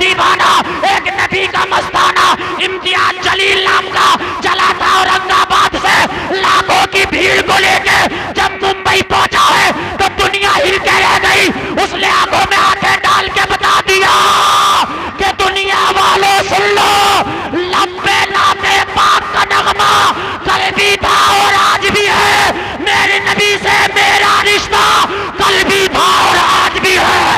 दीवाना, एक नबी का मस्ताना इम्तियाज जलील नाम का चला था औरंगाबाद से लाखों की भीड़ को लेके जब मुंबई पहुंचा है तो दुनिया हिल के रह गई। उसने आंखों में आंखें डाल के बता दिया कि दुनिया वालों सुन लो, लंबे नाते पाक का नगमा कल भी था और आज भी है, मेरे नबी से मेरा रिश्ता कल भी था और आज भी है।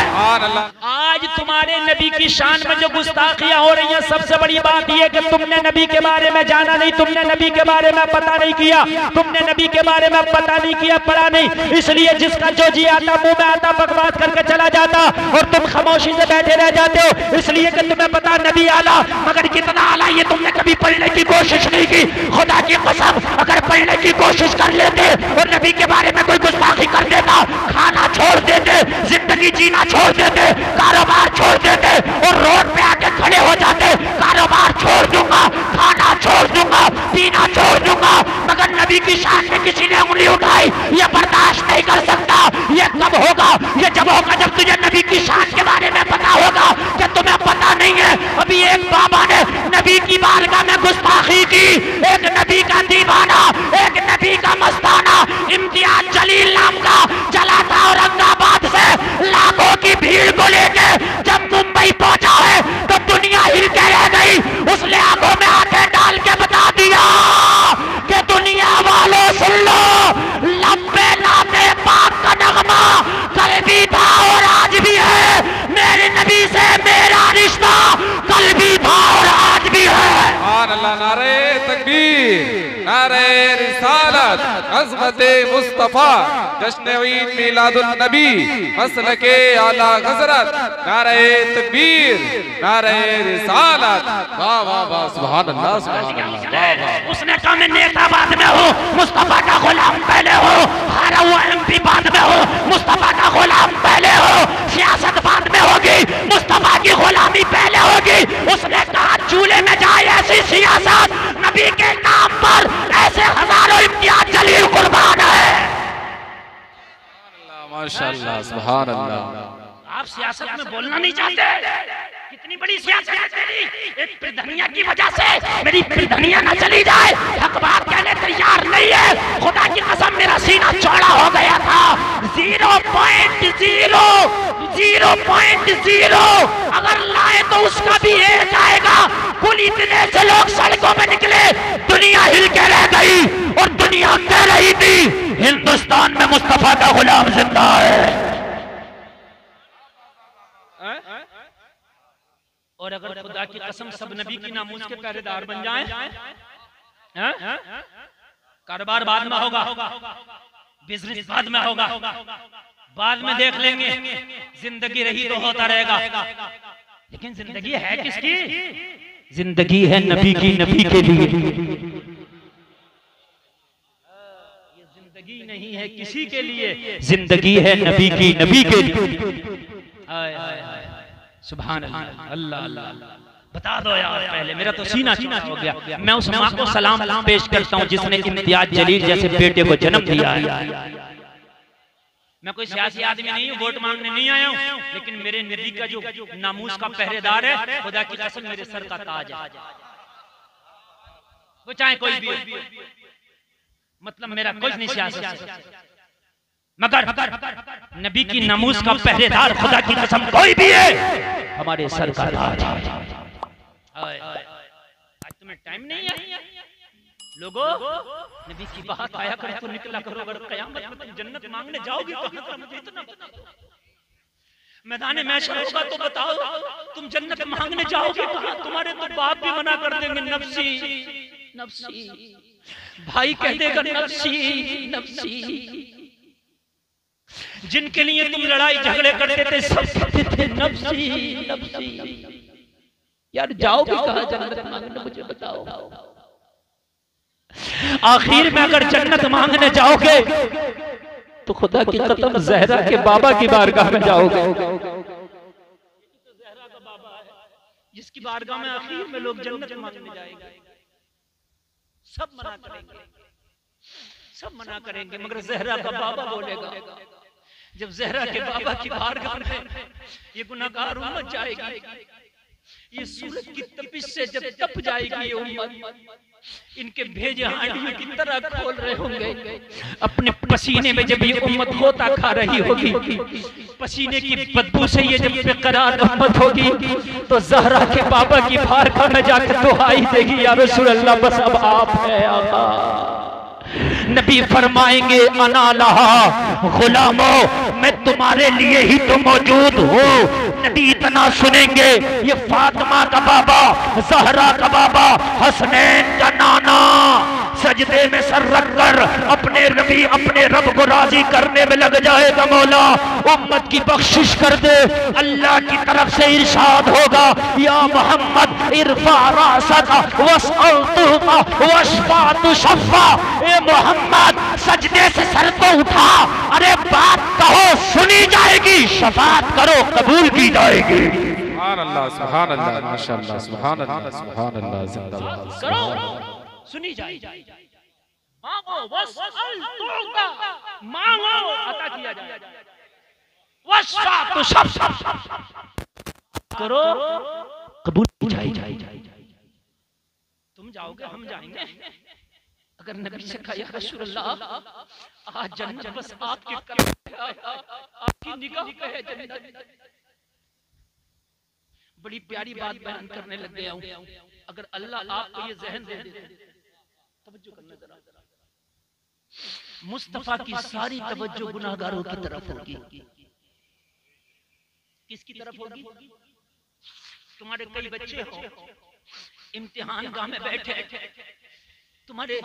आज तुम्हारे नबी की शान में जो गुस्ताखियां हो रही हैं, सबसे बड़ी बात यह कि तुमने नबी के बारे में जाना नहीं, तुमने नबी के बारे में पता नहीं किया, तुमने नबी के बारे में पता नहीं किया, पढ़ा नहीं, इसलिए जिसका जो जी आता मुंह में आता बकवास करके चला जाता और तुम खामोशी से बैठे रह जाते हो, इसलिए कि तुम्हें पता नबी आला, मगर कितना आला ये तुमने कभी पढ़ने की कोशिश नहीं की। खुदा की कसम अगर पढ़ने की कोशिश कर लेते और नबी के बारे में कोई गुस्ताखी कर देता, खाना छोड़ देते, जिंदगी जीना छोड़ देते, कारोबार छोड़ देते और रोड पे आके खड़े हो जाते, कारोबार छोड़ दूंगा, खाना छोड़ दूंगा, पीना छोड़ दूंगा, मगर नबी की शान में किसी ने उंगली उठाई, ये बर्दाश्त नहीं कर सकता। ये कब होगा? ये जब होगा जब तुझे नबी की शान के बारे में पता होगा कि तुम्हें पता नहीं है। अभी एक बाबा ने नबी की बारगाह में गुस्ताखी की, एक नबी का दीवाना, एक नबी का मस्ताना इम्तियाज जलील नाम का चला था औरंगाबाद से लाखों की भीड़ को लेके जब मुंबई पहुंचा है तो दुनिया हिल के रह गई। उसने आंखों में आंखें डाल के बता दिया कि दुनिया वालों सुन लो, लंबे नाते पाक का नगमा कल भी था और आज भी है, मेरे नबी से मेरा रिश्ता कल भी था और आज भी है। अल्लाह, नारे तकबीर, नारे रिसालत, अज़मते मुस्तफा, जश्न ईद मिलादुन नबी, मसलके आला हज़रत, नारे तकबीर, नारे रिसालत, वाह वाह वाह, सुभान अल्लाह, सुभान अल्लाह, वाह वाह। उसने कहा मैं नेता बाद में हूँ, मुस्तफा का गुलाम पहले हो, हारा हुआ एमपी बाद में हो, मुस्तफा का गुलाम पहले हो, सियासत बाद में होगी, मुस्तफा की गुलामी पहले होगी। उसने कहा चूल्हे में जाए ऐसी सियासत, नबी के नाम पर ऐसे हजारों इम्तियाज जलील कुर्बान है। माशाअल्लाह, सुभान अल्लाह। आप सियासत में बोलना नहीं चाहते? कितनी बड़ी सियासत है तेरी, एक प्रधनिया की वजह से मेरी प्रधनिया न चली जाए, हक बात कहने तैयार नहीं है। खुदा की कसम मेरा सीना चौड़ा हो गया था। 0.0 अगर लाए तो उसका भी एक आएगा। कुल इतने से लोग सड़कों में निकले, दुनिया हिल के रह गई और दुनिया कह रही थी हिंदुस्तान में मुस्तफा का गुलाम जिंदा है। और अगर खुदा की कसम सब नबी की नामूस के पहरेदार बन जाएं, कारोबार बाद में होगा, बिजनेस बाद में होगा, बाद में देख लेंगे, जिंदगी रही तो होता रहेगा। लेकिन जिंदगी है किसकी? जिंदगी है नबी की, नबी के लिए। ये जिंदगी नहीं है किसी के लिए, जिंदगी है नबी की, नबी के लिए। सुभान अल्लाह, अल्लाह अल्लाह। बता दो यार, पहले मेरा तो सीना चीना हो गया। मैं उस माँ को सलाम पेश करता हूँ जिसने इम्तियाज जलील जैसे बेटे को जन्म दिया है। मैं कोई सियासी आदमी नहीं हूँ, वोट मांगने नहीं आया हूँ, लेकिन मेरे नबी का जो नामूस का पहरेदार है, खुदा की कसम मेरे सर का ताज है, वो चाहे कोई भी हो। मतलब मेरा कुछ नहीं सियासत, मगर नबी की नामूस का पहरेदार खुदा की कसम कोई भी है, हमारे सर का ताज है। आज तुम्हें टाइम नहीं है लोगों, नबी की बात आया करो तो निकला करो। अगर क़यामत में तुम जन्नत मांगने जाओगे तो मुझे इतना बता दो, मैदान महशर होगा तो बताओ तुम जन्नत मांगने जाओगे कहाँ? तुम्हारे तो बाप भी मना कर देंगे, नफ्सी नफ्सी, भाई कह देगा नफ्सी नफ्सी। जिनके लिए तुम लड़ाई झगड़े करते थे सब कहते थे नफ्सी नफ्सी। यार जाओगे कहाँ जन्नत मांगने, मुझे बताओ। आखिर में अगर जन्नत मांगने जाओगे तो खुदा की कसम ज़हरा के बाबा की बारगाह में जाओगे। ज़हरा का बाबा है जिसकी बारगाह में आखिर में लोग जन्नत मांगने जाएंगे। सब मना करेंगे, सब मना करेंगे, मगर ज़हरा का बाबा बोलेगा। जब ज़हरा के बाबा की बारगाह में ये गुनाहगार उम्मत जाएगी ये सूरज की तपिश से जब तप जाएगी ये उम्मत, इनके भेजे हांडियों की तरह खोल रहे होंगे अपने पसीने में। जब ये उम्मत होता खा रही होगी, पसीने की बदबू से ये जब बेकरार उम्मत होगी, तो जहरा के बाबा की बारगाह में जाकर दुआई देगी, या रसूल अल्लाह बस अब आप है आका। नबी फरमाएंगे अना लहा गुलामो, मैं तुम्हारे लिए ही तो मौजूद हूँ। नबी इतना सुनेंगे, ये फातिमा का बाबा, ज़हरा का बाबा, हसनैन का नाना सजदे में सर रखकर अपने नबी अपने रब को राजी करने में लग जाएगा। मौला उम्मत की बख्शिश कर दे। अल्लाह की तरफ से इरशाद होगा, या मोहम्मद इरफा रासका वस्अल तुअता वशफा तुशफ़ा। ए मोहम्मद सजदे से सर तो उठा, अरे बात कहो सुनी जाएगी, शफाअत करो कबूल की जाएगी। सुभान अल्लाह, सुभान अल्लाह, माशाअल्लाह, सुभान अल्लाह, सुभान अल्लाह, जिंदाबाद। करो सुनी जाएगी। मांगो वस्अल तुअता, मांगो अता किया जाएगा। वशफा तुशफ़ा, करो कबूल की जाएगी। तुम जाओगे हम जाएंगे। अगर नबी से कहा, या रसूल अल्लाह आज जन्नत बस आपके आपकी निगाह पे है जन्नत। बड़ी प्यारी बात बयान करने लग गया हूं। अगर अल्लाह आपको ये ज़हन दे दे, तवज्जो करना जरा, मुस्तफा की सारी तवज्जो गुनाहगारों की तरफ होगी। किसकी तरफ होगी? तुम्हारे कई बच्चे हो इम्तिहान गाह में बैठे, तुम्हारे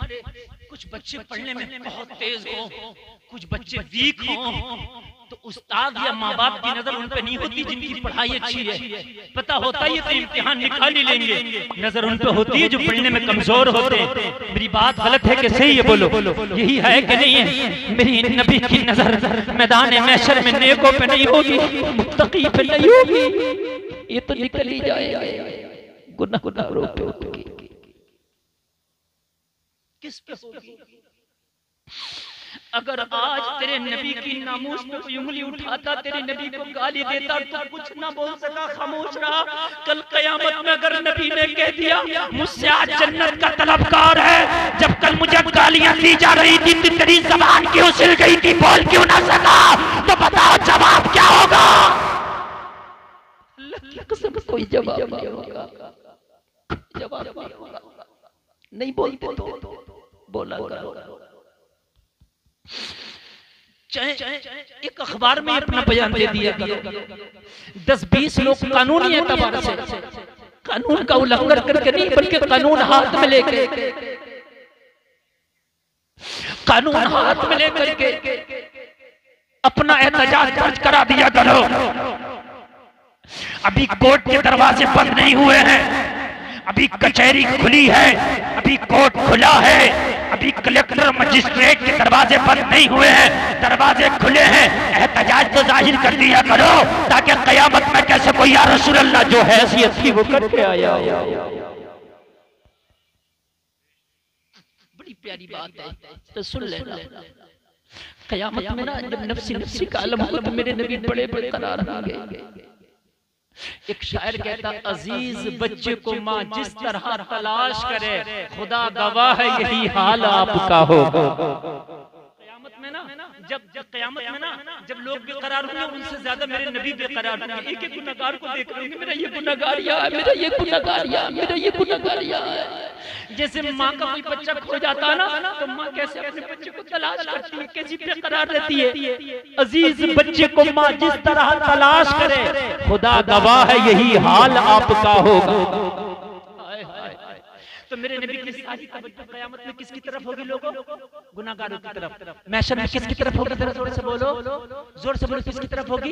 कुछ बच्चे पढ़ने में बहुत तेज हो, कुछ बच्चे वीक हो, तो उस्ताद या माँ बाप की नजर उन पे नहीं होती जिनकी पढ़ाई अच्छी है। पता होता है ये तो इम्तिहान निकाल ही लेंगे, नजर उन पे होती है जो पढ़ने में कमजोर होते हैं। मेरी बात गलत है कि सही है? बोलो यही है कि नहीं है? मेरी नबी की नजर मैदान महशर में नेकों पे नहीं होगी, मुत्तकी पे नहीं होगी, ये तो निकल ही जाएगा, गुनाहगारों पे होगी। किस पे होगी? अगर आज तेरे नबी की नामूस पे कोई उंगली उठाता, तेरे नबी को गाली देता, तो कुछ ना बोल सका, खामोश रहा। कल कयामत में अगर नबी ने कह दिया मुझसे आज जन्नत का तलबगार है, जब कल मुझे गालियां दी जा रही थी तो तेरी ज़बान क्यों सिल गई थी, बोल क्यों ना सका, तो बताओ जवाब क्या होगा? कोई जवाब नहीं होगा, जवाब नहीं होगा। नहीं बोलते तो बोला करो। एक अखबार में अपना बयान दे दिया करो। 10-20 लोग कानूनी एतबार से कानून का उल्लंघन करके नहीं, बल्कि कानून हाथ में लेके, कानून हाथ में लेकर के अपना एहतजाज दर्ज करा दिया करो। अभी कोर्ट के दरवाजे बंद नहीं हुए हैं, अभी कचहरी खुली है, अभी कोर्ट खुला है, अभी कलेक्टर मजिस्ट्रेट के दरवाजे बंद नहीं हुए हैं, दरवाजे खुले हैं। एहतजाज तो जाहिर कर दिया करो, ताकि कयामत में कैसे कोई या रसूल अल्लाह जो हैसियत थी वो करके आया। बड़ी प्यारी बात है, तो सुन लेना। कयामत में ना जब नफ्सी नफ्सी का आलम हो तो मेरे नबी बड़े बड़े करार होंगे। एक शायर कहता, अजीज बच्चे को माँ जिस तरह तलाश करे, खुदा गवाह है यही हाल आपका होगा। कयामत में ना जब कयामत में ना जब लोग बेकरार होंगे, उनसे ज्यादा मेरे नबी बेकरार होंगे। एक एक गुनहगार को देख रहे होंगे, मेरा ये गुनहगार यहाँ है, मेरा ये गुनहगार यहाँ, मेरा ये गुनहगार यहाँ है। जैसे माँ का कोई बच्चा खो जाता है ना, तो माँ कैसे अपने बच्चे को तलाश करती है, कैसी बेकरार रहती है। अजीज बच्चे को माँ जिस तरह तलाश करे, खुदा गवाह है यही हाल आपका होगा। तो मेरे नबी की सारी तवज्जो कयामत में किसकी तरफ होगी लोगों? गुनाहगारों की तरफ। महशर में किसकी तरफ होगी? जरा जोर से बोलो, जोर से बोलो, किसकी तरफ होगी?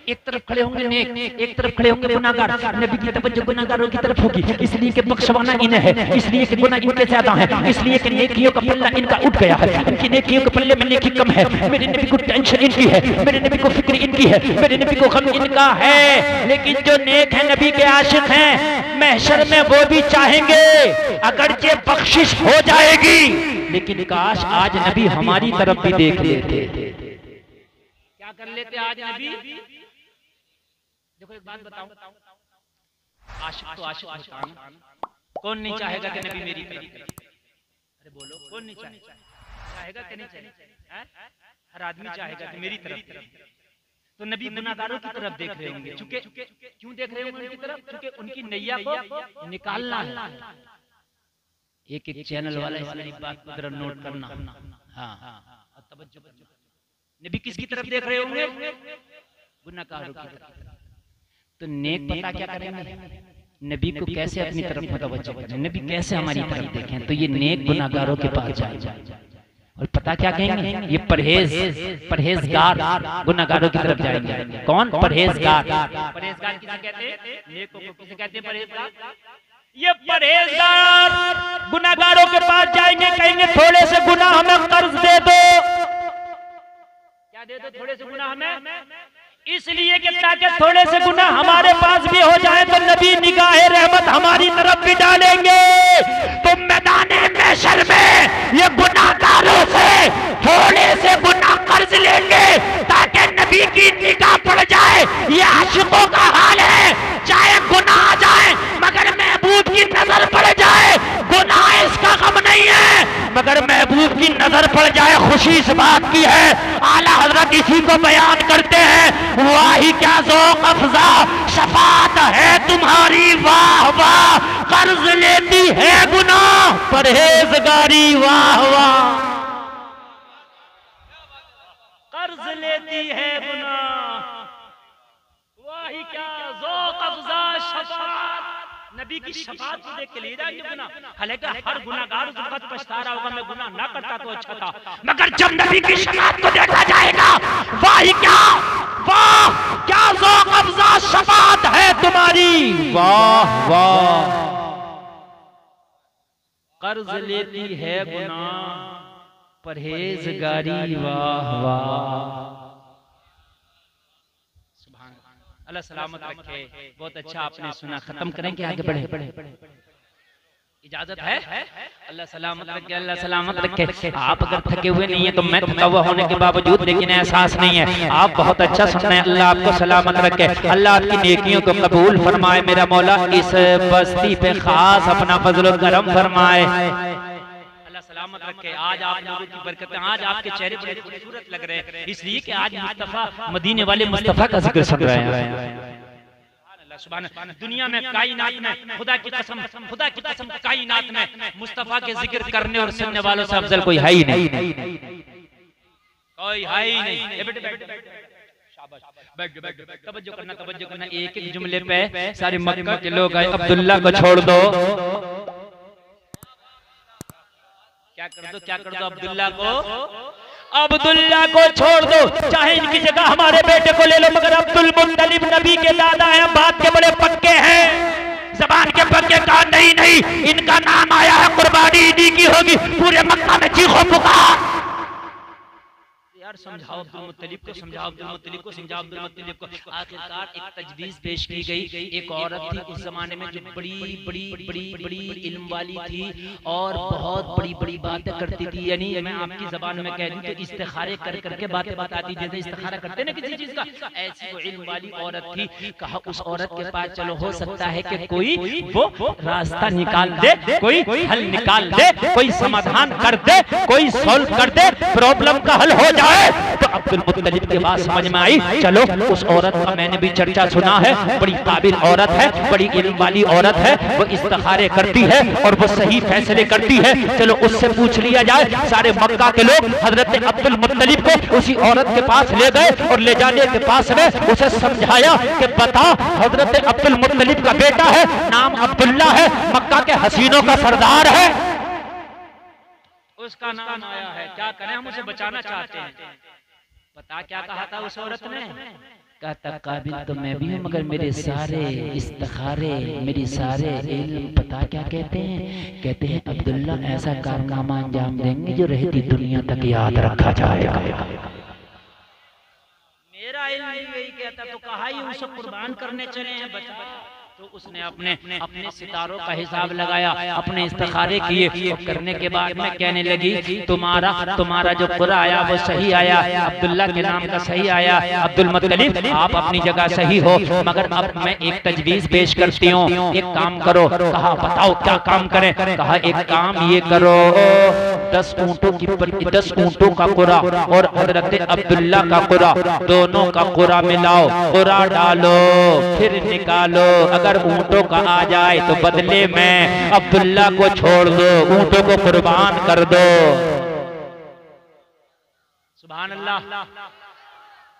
एक तरफ खड़े होंगे नेक, एक तरफ खड़े होंगे गुनाहगार। नबी की तवज्जो गुनाहगारों की तरफ होगी, इसलिए कि बख्शवाना इन्हें है, इसलिए कि गुनाह इनके ज्यादा है, इसलिए कि नेकियों का पल्ला इनका उठ गया है, इनकी नेकियों के पल्ले में नेकी कम है। मेरे नबी को टेंशन इनकी है, मेरे नबी को फिक्र इनकी है, मेरे नबी को गम इनका है। लेकिन जो नेक है, नबी के आशिक हैं, महशर में वो भी चाहेंगे अगर ये बख्शिश हो जाएगी, लेकिन काश आज नबी हमारी तरफ भी देख लेते। क्या कर लेते आज नबी? देखो एक बात बताऊं, आशिक तो आशिक होता है ना। कौन नहीं चाहेगा कि नबी मेरी तरफ देखे? अरे बोलो, कौन नहीं चाहेगा कि नहीं चाहेगा? हर आदमी चाहेगा कि मेरी तरफ। तो नबी गुनाहगारों की तरफ देख रहे होंगे, चूंकि क्यों देख रहे होंगे उनकी तरफ? क्योंकि उनकी नैया को निकालना है। एक एक चैनल वाला इसमें बात को जरा नोट करना। हाँ, तवज्जो। नबी किसकी तरफ देख रहे होंगे? गुनाहगारों की तरफ। तो नेक पता क्या करेंगे? नबी को कैसे अपनी तरफ मुतवज्जो करें, नबी कैसे हमारी तरफ देखें? तो ये नेक गुनाहगारों के पास जाए और पता क्या कहेंगे? ये परहेजगार गुनाहगारों की तरफ जाएंगे। कौन? परहेजगार। परहेजगार किसे कहते हैं? नेकों को किसे कहते हैं? परहेजगार। ये परहेजगार गुनाहगारों के पास जाएंगे, कहेंगे थोड़े से गुनाह हमें कर्ज दे दो। क्या दे दो? थोड़े से गुनाह हमें, इसलिए कि ताकि थोड़े से गुनाह हमारे पास भी हो जाए तो नबी निगाहे रहमत हमारी तरफ भी डालेंगे। तो मैदाने महशर में ये गुनाहगारों से थोड़े से गुनाह कर्ज लेंगे ताकि नबी की निगाह पड़ जाए। ये आशिकों का हाल है, चाहे गुनाह आ जाए मगर महबूब की नजर पड़ जाए। गुनाह इसका गम नहीं है मगर महबूब की नजर पड़ जाए, खुशी इस बात की है। आला हजरत इसी को बयान करते हैं, वाही क्या ज़ौक़ अफ़ज़ा शफ़ाअत है तुम्हारी, वाह वाह कर्ज लेती है गुनाह परहेजगारी, वाह वाह कर्ज लेती है गुनाह, वाही क्या ज़ौक़ अफ़ज़ा शफ़ाअत। नबी की शफाअत को देख के ले जाएंगे गुनाह। हालांकि हर गुनाहगार उस वक्त पछता रहा होगा, मैं गुनाह ना करता तो अच्छा था, मगर जब नबी की शफाअत को देखा जाएगा, वाह क्या ज़ौक़ अफ़ज़ा शफाअत है तुम्हारी, वाह वाह कर्ज लेती है गुनाह परहेजगारी, वाह वाह। अल्लाह सलामत रखे। बहुत अच्छा आपने सुना, खत्म करें कि आगे बढ़े? इजाजत है? अल्लाह सलामत रखे, अल्लाह सलामत रखे। आप अगर थके हुए नहीं है तो मैं थका हुआ होने के बावजूद लेकिन एहसास नहीं है, आप बहुत अच्छा सुन रहे हैं। अल्लाह आपको सलामत रखे, अल्लाह आपकी नेकियों को कबूल फरमाए। मेरा मौला इस बस्ती पे खास अपना फजल व करम फरमाए, सलामत रखे। आज आप लोगों की बरकतें, आज आपके चेहरे बड़े खूबसूरत लग रहे हैं, इसलिए कि आज मुस्तफा मदीने वाले मुस्तफा का जिक्र सुन रहे हैं। दुनिया में कायनात में खुदा की कसम कायनात में मुस्तफा के जिक्र करने और सुनने वालों से अफजल कोई है ही नहीं, कोई है ही नहीं। तवज्जो करना। एक एक जुमले पे सारे मक्का के लोग आए। अब्दुल्ला को छोड़ दो, क्या कर दो अब्दुल्ला को छोड़ दो, चाहे इनकी जगह हमारे बेटे को ले लो, मगर अब्दुल मुत्तलिब नबी के दादा हैं, बात के बड़े पक्के हैं, जबान के पक्के का नहीं, इनका नाम आया है, कुर्बानी इन्हीं की होगी। पूरे मक्का में चीखो पुकार, यार समझाओ अब्दुल मुत्तलिब को, समझाओ अब्दुल मुत्तलिब को, समझाओ अब्दुल मुत्तलिब को। आखिरकार एक तजवीज़ पेश की गई। एक औरत थी उस जमाने में जो बड़ी इल्म वाली थी और बहुत बड़ी बातें करती थी। यानी मैं आपकी जबान में कह दूं तो इस्तिखारे कर करके बातें बताती, जैसे इस्तिखारा करते ना किसी चीज का, ऐसी वो इल्म वाली औरत थी। कहा उस औरत के पास चलो, हो सकता है कि कोई वो रास्ता निकाल दे, कोई हल निकाल दे, कोई समाधान कर दे, कोई सॉल्व कर दे, प्रॉब्लम का हल हो जाए। तो अब्दुल मुत्तलिब के बात समझ में आई, चलो उस औरत का मैंने भी चर्चा सुना है, बड़ी काबिल औरत है, बड़ी इल्म वाली औरत है, वो इस्तिखारे करती है और वो सही फैसले करती है, चलो उससे पूछ लिया जाए। सारे मक्का के लोग हजरत अब्दुल मुत्तलिब को उसी औरत के पास ले गए और ले जाने के पास में उसे समझाया कि बता, हजरत अब्दुल मुत्तलिब का बेटा है, नाम अब्दुल्ला है, मक्का के हसीनों का सरदार है, उसका नाम आया है, क्या करें, हम उसे बचाना चाहते हैं। पता क्या कहा था उस औरत ने? कहता काबिल तो मैं भी हूँ, मगर मेरे सारे इस्तिखारे, मेरी सारे इल्म पता क्या कहते हैं? कहते हैं अब्दुल्ला ऐसा कारनामा अंजाम देंगे जो रहती दुनिया तक याद रखा जाएगा। मेरा इल्म यही कहता, तो कहा ही उसे कुर्बान करने चले हैं, बचा तो उसने अपने अपने सितारों का हिसाब लगाया, अपने इस्तिखारे किए, करने के बाद में कहने लगी तुम्हारा जो कुरा आया वो सही आया, अब्दुल्ला के नाम का सही आया, अब्दुल मुत्तलिब आप अपनी जगह सही हो, मगर अब मैं एक तजवीज पेश करती हूँ, एक काम करो। कहा बताओ क्या काम करें? कहा एक काम ये करो, 10 ऊँटों का कुरा और हजरत अब्दुल्ला का कुरा, दोनों का कुरा मिलाओ, कुरा डालो, फिर निकालो, अगर ऊँटों का आ जाए तो बदले में अब्दुल्ला को छोड़ दो, ऊँटों को कुर्बान कर दो। सुभान अल्लाह,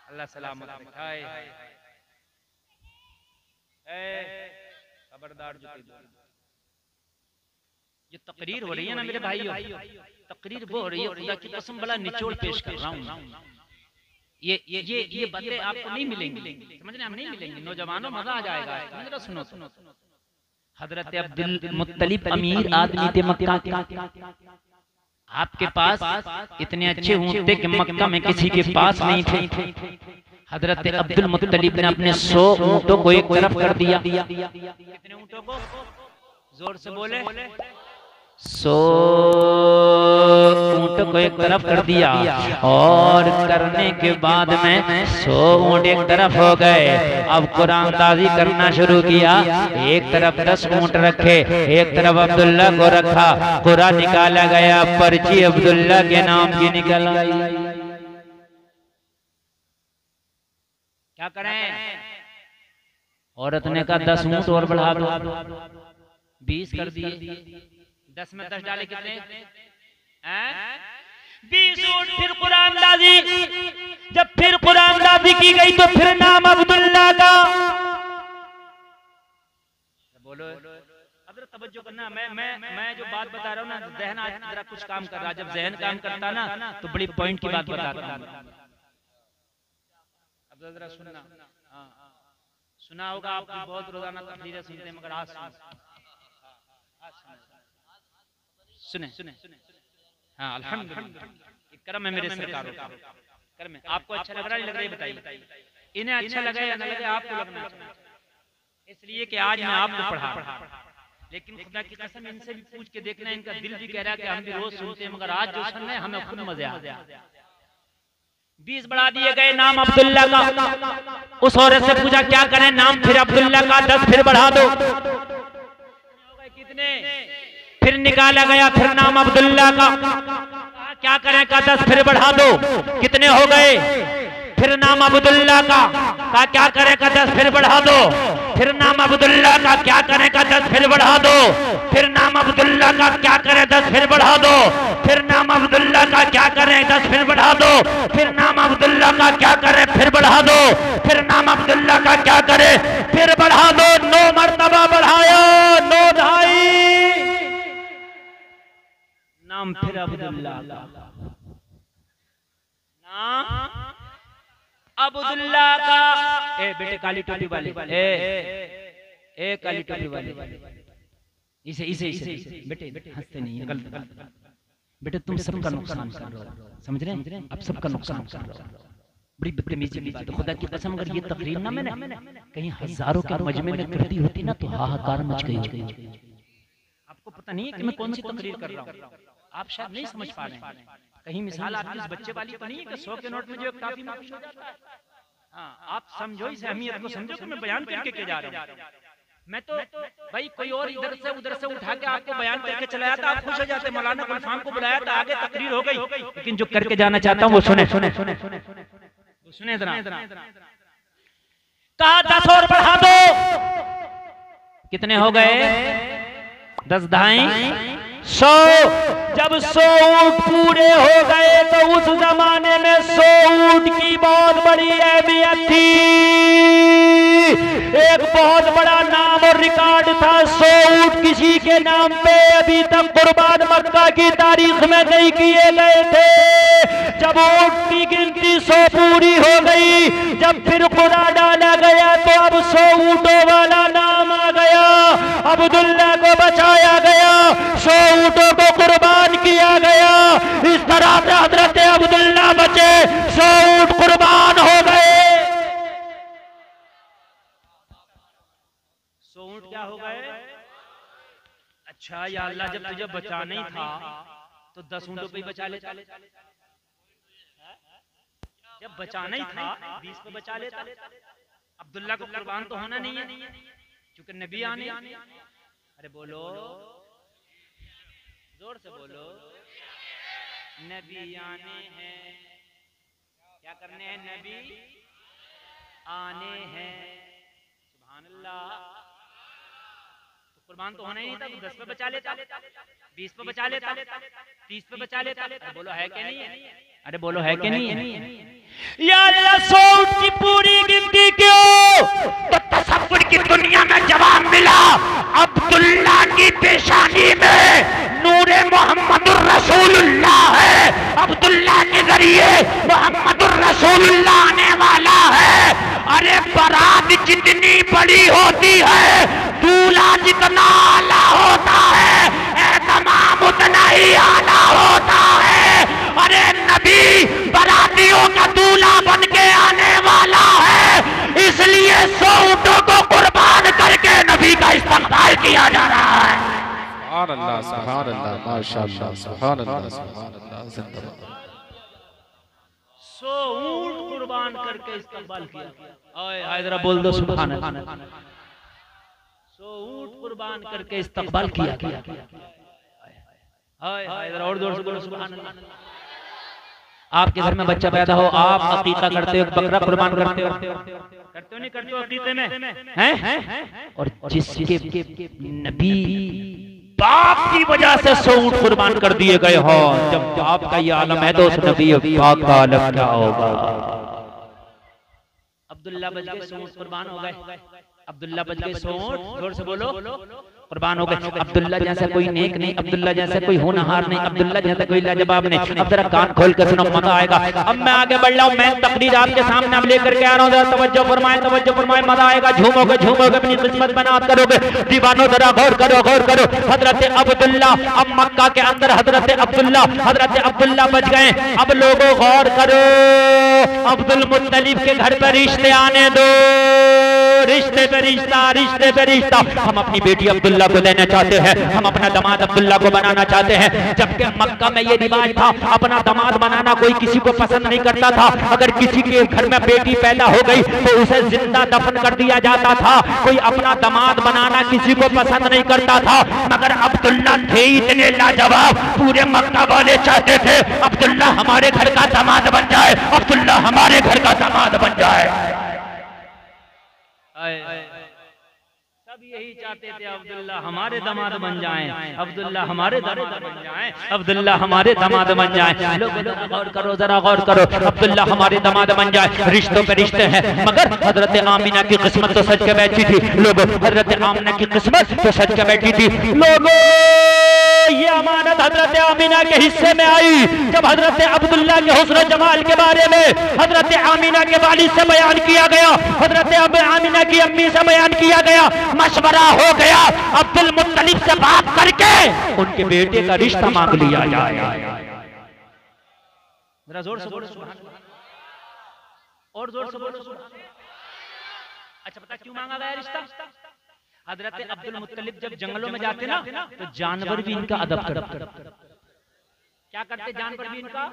अल्लाह सलामत रखाए। खबरदार ये तकरीर हो रही है ना मेरे भाइयों, तकरीर वो हो रही है, खुदा की कसम बड़ा निचोड़ पेश कर रहा हूँ। ये बातें आपको नहीं मिलेंगी, समझ रहे, हम नहीं मिलेंगे। नौजवानों मजा आ जाएगा, जरा सुनो सुनो। हजरत अब्दुल मुत्तलिब अमीर आदमी थे मक्का के, आपके पास इतने अच्छे ऊँट थे कि मक्का में किसी के पास नहीं थे। हजरत अब्दुल मुत्तलिब ने अपने 100 ऊँटों को एक तरफ कर दिया। कितने ऊँटों को? जोर से बोले। 100 ऊँट को एक तरफ कर दिया, और करने के बाद में 100 ऊँट एक तरफ हो गए। अब कुरानदाजी करना शुरू किया, एक तरफ 10 ऊँट रखे, एक तरफ अब्दुल्ला को रखा, कुरा निकाला गया, पर्ची अब्दुल्ला के नाम की निकल आई। क्या करें? औरत ने कहा 10 ऊँट और बढ़ा दो, 20 कर दिए, 10 में 10 डाले कितने? 20 ऊँट। फिर कुरानदाजी, जब फिर कुरानदाजी की गई तो फिर नाम अब्दुल्ला का। बोलो अब तवज्जो करना, मैं जो बात बता रहा हूँ ना, जहन आज जरा कुछ काम कर रहा है। जब जहन काम करता ना तो बड़ी पॉइंट की बात बताता हूँ। अब जरा सुनना, सुना होगा आपकी बहुत रोजाना तकरीरें सुनते हैं, मगर आज सुने सुने। हाँ अल्हम्दुलिल्लाह, करम है मेरे सरकारों का, करम है। आपको अच्छा लग रहा है, नहीं लग रहा है बताइए? इन्हें अच्छा लगे या ना लगे, आपको लगना चाहिए, इसलिए कि आज मैं आपको पढ़ा रहा हूं। लेकिन खुदा की कसम इनसे भी पूछ के देखना, इनका दिल भी कह रहा है कि हम भी रोज सुनते हैं, मगर आज जो सुन रहे हैं हमें खुद मजे आ गया। 20 बढ़ा दिए गए, नाम अब्दुल्ला का। उस औरत से पूछा क्या करें? नाम फिर अब्दुल्ला का 10 फिर बढ़ा दो। कितने? फिर निकाला गया, फिर नाम अब्दुल्ला का। क्या करें? का 10 फिर बढ़ा दो। कितने हो गए? फिर नाम अब्दुल्ला का। क्या करें? का 10 फिर बढ़ा दो। फिर नाम अब्दुल्ला का। क्या करें? का 10 फिर बढ़ा दो। फिर नाम अब्दुल्ला का। क्या करें? 10 फिर बढ़ा दो। फिर नाम अब्दुल्ला का। क्या करें? 10 फिर बढ़ा दो। फिर नाम अब्दुल्ला का। क्या करें? फिर बढ़ा दो। फिर नाम अब्दुल्ला का। क्या करें? फिर बढ़ा दो। 9 मरतबा बढ़ाया, 9 ढाई, नाम फिर अब्दुल्ला का। नाम अब्दुल्ला का। ए बेटे काली टोपी वाले, ए काली टोपी वाले, इसे इसे इसे बेटे हंसते नहीं है, गलत बेटे, तुम सबका नुकसान कर रहे हो, समझ रहे हैं? अब सबका नुकसान कर रहे हो, बड़ी बदतमीजी की बात है। खुदा की कसम अगर ये तकरीर ना मैंने कहीं हजारों के मजमे में कर दी होती ना तो हाहाकार मच गई। आपको पता नहीं है कि मैं कौन सी तकरीर कर रहा हूँ, आप शायद नहीं समझ पा रहे हैं। कहीं मिसाल आपकी इस बच्चे वाली तो नहीं है कि 100 के नोट में जो काफी माफी हो जाता है। हाँ, आप समझो इस अहमियत को, समझो कि मैं बयान करके जा रहा हूँ। मैं तो भाई कोई और इधर से उधर से उठा के आपको बयान करके चलाया था, आप खुश हो जाते। मौलाना गुलफाम को बुलाया था, आगे तकरीर हो गई, लेकिन जो करके जाना चाहता हूँ वो सुने सुने सुने सुने सुने जरा। कहा 10 और बढ़ा दो। कितने हो गए? 10 ढाई 100। जब 100 ऊँट पूरे हो गए तो उस जमाने में 100 ऊँट की बहुत बड़ी अहमियत थी, एक बहुत बड़ा नाम और रिकॉर्ड था। 100 ऊँट किसी के नाम पे अभी तक कुर्बान मक्का की तारीख में नहीं किए गए थे। जब ऊँट की गिनती 100 पूरी हो गई, जब फिर कुरा डाला गया तो अब 100 ऊँटों वाला नाम आ गया, अब्दुल्ला को बचाया गया, 100 ऊँटों को कुर्बान किया गया। इस तरह से हजरत अब्दुल्ला बचे, 100 ऊँट कुर्बान हो गए। 100 ऊंट क्या हो गए? अच्छा या अल्लाह, जब तुझे बचाना ही था तो 10 ऊंटों पे ही बचा लेता। जब बचाना ही था 20 पे बचा लेता। अब्दुल्ला को कुर्बान तो होना नहीं है क्योंकि नबी आने। अरे बोलो, जोर से बोलो, नबी आने हैं। क्या करने हैं? नबी आने हैं। सुभान अल्लाह। तो कुर्बान तो होना ही नहीं था, तो 10 पे बचा लेता, 20 पे बचा लेता, 30 पे बचा लेता। अरे बोलो है कि नहीं है? अरे बोलो है कि नहीं है? या अल्लाह, 100 ऊंट की पूरी गिनती क्यों? तो तसव्वुर की दुनिया में जवाब मिला। अब्दुल्ला की पेशानी में नूरे मोहम्मदुर रसूलुल्लाह है। अब्दुल्ला के जरिए मोहम्मदुर रसूलुल्लाह आने वाला है। अरे बारात जितनी बड़ी होती है, दूल्हा जितना आला होता है, एहतमाम उतना ही आला होता है। अरे नबी बारातियों का दूल्हा बन के आने वाला है, इसलिए 100 ऊंटों को कुर्बान करके नबी का इस्तकबाल किया जा रहा है। सुभान अल्लाह, सुभान अल्लाह, माशाअल्लाह, सुभान अल्लाह, सुभान अल्लाह, जिंदाबाद। 100 ऊंट कुर्बान करके इस्तकबाल किया। ओए हैदरा बोल दो सुभान अल्लाह। 100 ऊंट कुर्बान करके इस्तकबाल किया। हाय हैदरा और जोर से बोलो सुभान अल्लाह। आपके घर में बच्चा पैदा हो, आप अकीका करते हो, बकरा कुर्बान करते हो? करते हो नहीं करते हो अकीके में? हैं? और जिसके नबी बाप की वजह से 100 ऊंट कुर्बान कर दिए गए हो, जब बाप का ये आलम है तो उस नबी पाक का आलम क्या होगा? अब्दुल्ला बच के 100 ऊंट कुर्बान हो गए। अब्दुल्ला बच के 100 ऊंट, जोर से बोलो, कुर्बान हो गए। अब्दुल्ला जैसा कोई नेक नहीं, अब्दुल्ला जैसा कोई होनहार नहीं, अब्दुल्ला जैसा कोई लाजवाब नहीं। अब जरा कान खोल कर सुनो, मजा आएगा। अब मैं आगे बढ़ रहा हूँ, मैं तकरीर आपके सामने अब लेकर के आ रहा हूँ, जरा तवज्जो फरमाएं, तवज्जो फरमाएं, मजा आएगा। झूमोगे झूमोगे, अपनी किस्मत बनात करोगे। दीवानो जरा गौर करो, गौर करो। हजरत अब्दुल्ला, अब मक्का के अंदर हजरत अब्दुल्ला बच गए। अब लोगों गौर करो, अब्दुल मुत्तलिब के घर पर रिश्ते आने दो, रिश्ते पे रिश्ता, रिश्ते पे रिश्ता। हम अपनी बेटी अब्दुल्ला को लेना चाहते हैं, हम अपना दामाद अब्दुल्ला को बनाना चाहते हैं। जबकि मक्का में ये रिवाज था, अपना दामाद बनाना कोई किसी को पसंद नहीं करता था। अगर किसी के घर में बेटी पैदा हो गई तो उसे जिंदा दफन कर दिया जाता था। कोई अपना दामाद बनाना किसी को पसंद नहीं करता था। मगर अब्दुल्ला थे इतने लाजवाब, पूरे मक्का वाले चाहते थे अब्दुल्ला हमारे घर का दामाद बन जाए, अब्दुल्ला हमारे घर का दामाद बन जाए। सब यही चाहते थे अब्दुल्ला हमारे दामाद बन जाएं, अब्दुल्ला हमारे दामाद बन जाएं, अब्दुल्ला हमारे दामाद बन जाएं। लोग गौर करो, जरा गौर करो, अब्दुल्ला हमारे दामाद बन जाए। रिश्तों पे रिश्ते हैं, मगर हजरत आमिना की किस्मत तो सच के बैठी थी। लोगों, हजरत आमिना की किस्मत तो सच के बैठी थी। लोगों, ये अमानत हजरत आमिना के हिस्से में आई जब हजरत अब्दुल्ला के हुस्न जमाल के बारे में हजरत आमिना के वालिद से बयान किया गया, हजरत आमिना की अम्मी से बयान किया गया। मशवरा हो गया, अब्दुल मुत्तलिब से बात करके उनके बेटे का रिश्ता मांग लिया जाए। जरा जोर से बोलो सुभान अल्लाह, और जोर से बोलो सुभान अल्लाह। अच्छा, पता क्यों मांगा गया रिश्ता? हजरत अब्दुल मुत्तलिब जब जंगलों में जाते ना तो जानवर भी इनका अदब करते। क्या करते जानवर भी इनका?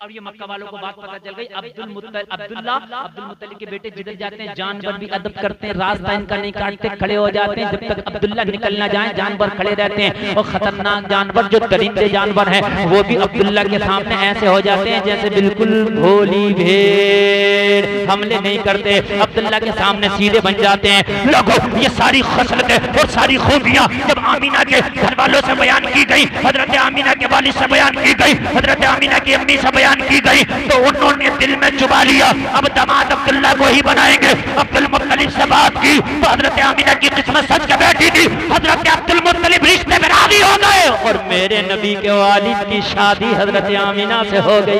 और ये मक्का वालों को बात पता चल गई, अब्दुल मुत्तलिब के बेटे जिधर जाते हैं जानवर भी अदब करते हैं, रास्ता इनका नहीं काटते, खड़े हो जाते हैं। जब तक अब्दुल्ला निकल ना जाए जानवर खड़े रहते हैं। और खतरनाक जानवर जो दरिंदे जानवर हैं वो भी अब्दुल्ला के सामने ऐसे हो जाते हैं जैसे बिल्कुल भोली भेड़, हमले नहीं करते, अब्दुल्ला के सामने सीधे बन जाते हैं। लोगों, ये सारी खसलतें और सारी खूबियां जब आमिना के घर वालों से बयान की गई, हजरत आमिना के वालिद से बयान की गई, हजरत आमिना की अम्मी से बयान की गई, तो उन्होंने दिल में चुबा लिया अब दामाद अब्दुल्ला को ही बनाएंगे। अब्दुल मुत्तलिब से बात की तो हजरत आमिना की किस्मत सच के बैठी थी। हजरत अब्दुल मुत्तलिब रिश्ते में राजी हो गए और मेरे नबी के वालिद की शादी हजरत आमिना से हो गई।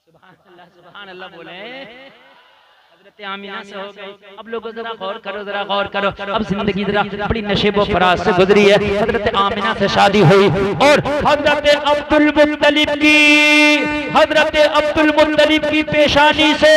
सुभान अल्लाह बोले। हजरत हजरत आमिना से हो गई। अब लोगों जरा गौर करो, जरा गौर करो। अब जिंदगी जरा बड़ी नशेबो फराज से गुजरी है। हजरत आमिना से शादी हुई और हजरत अब्दुल मुत्तलिब की पेशानी से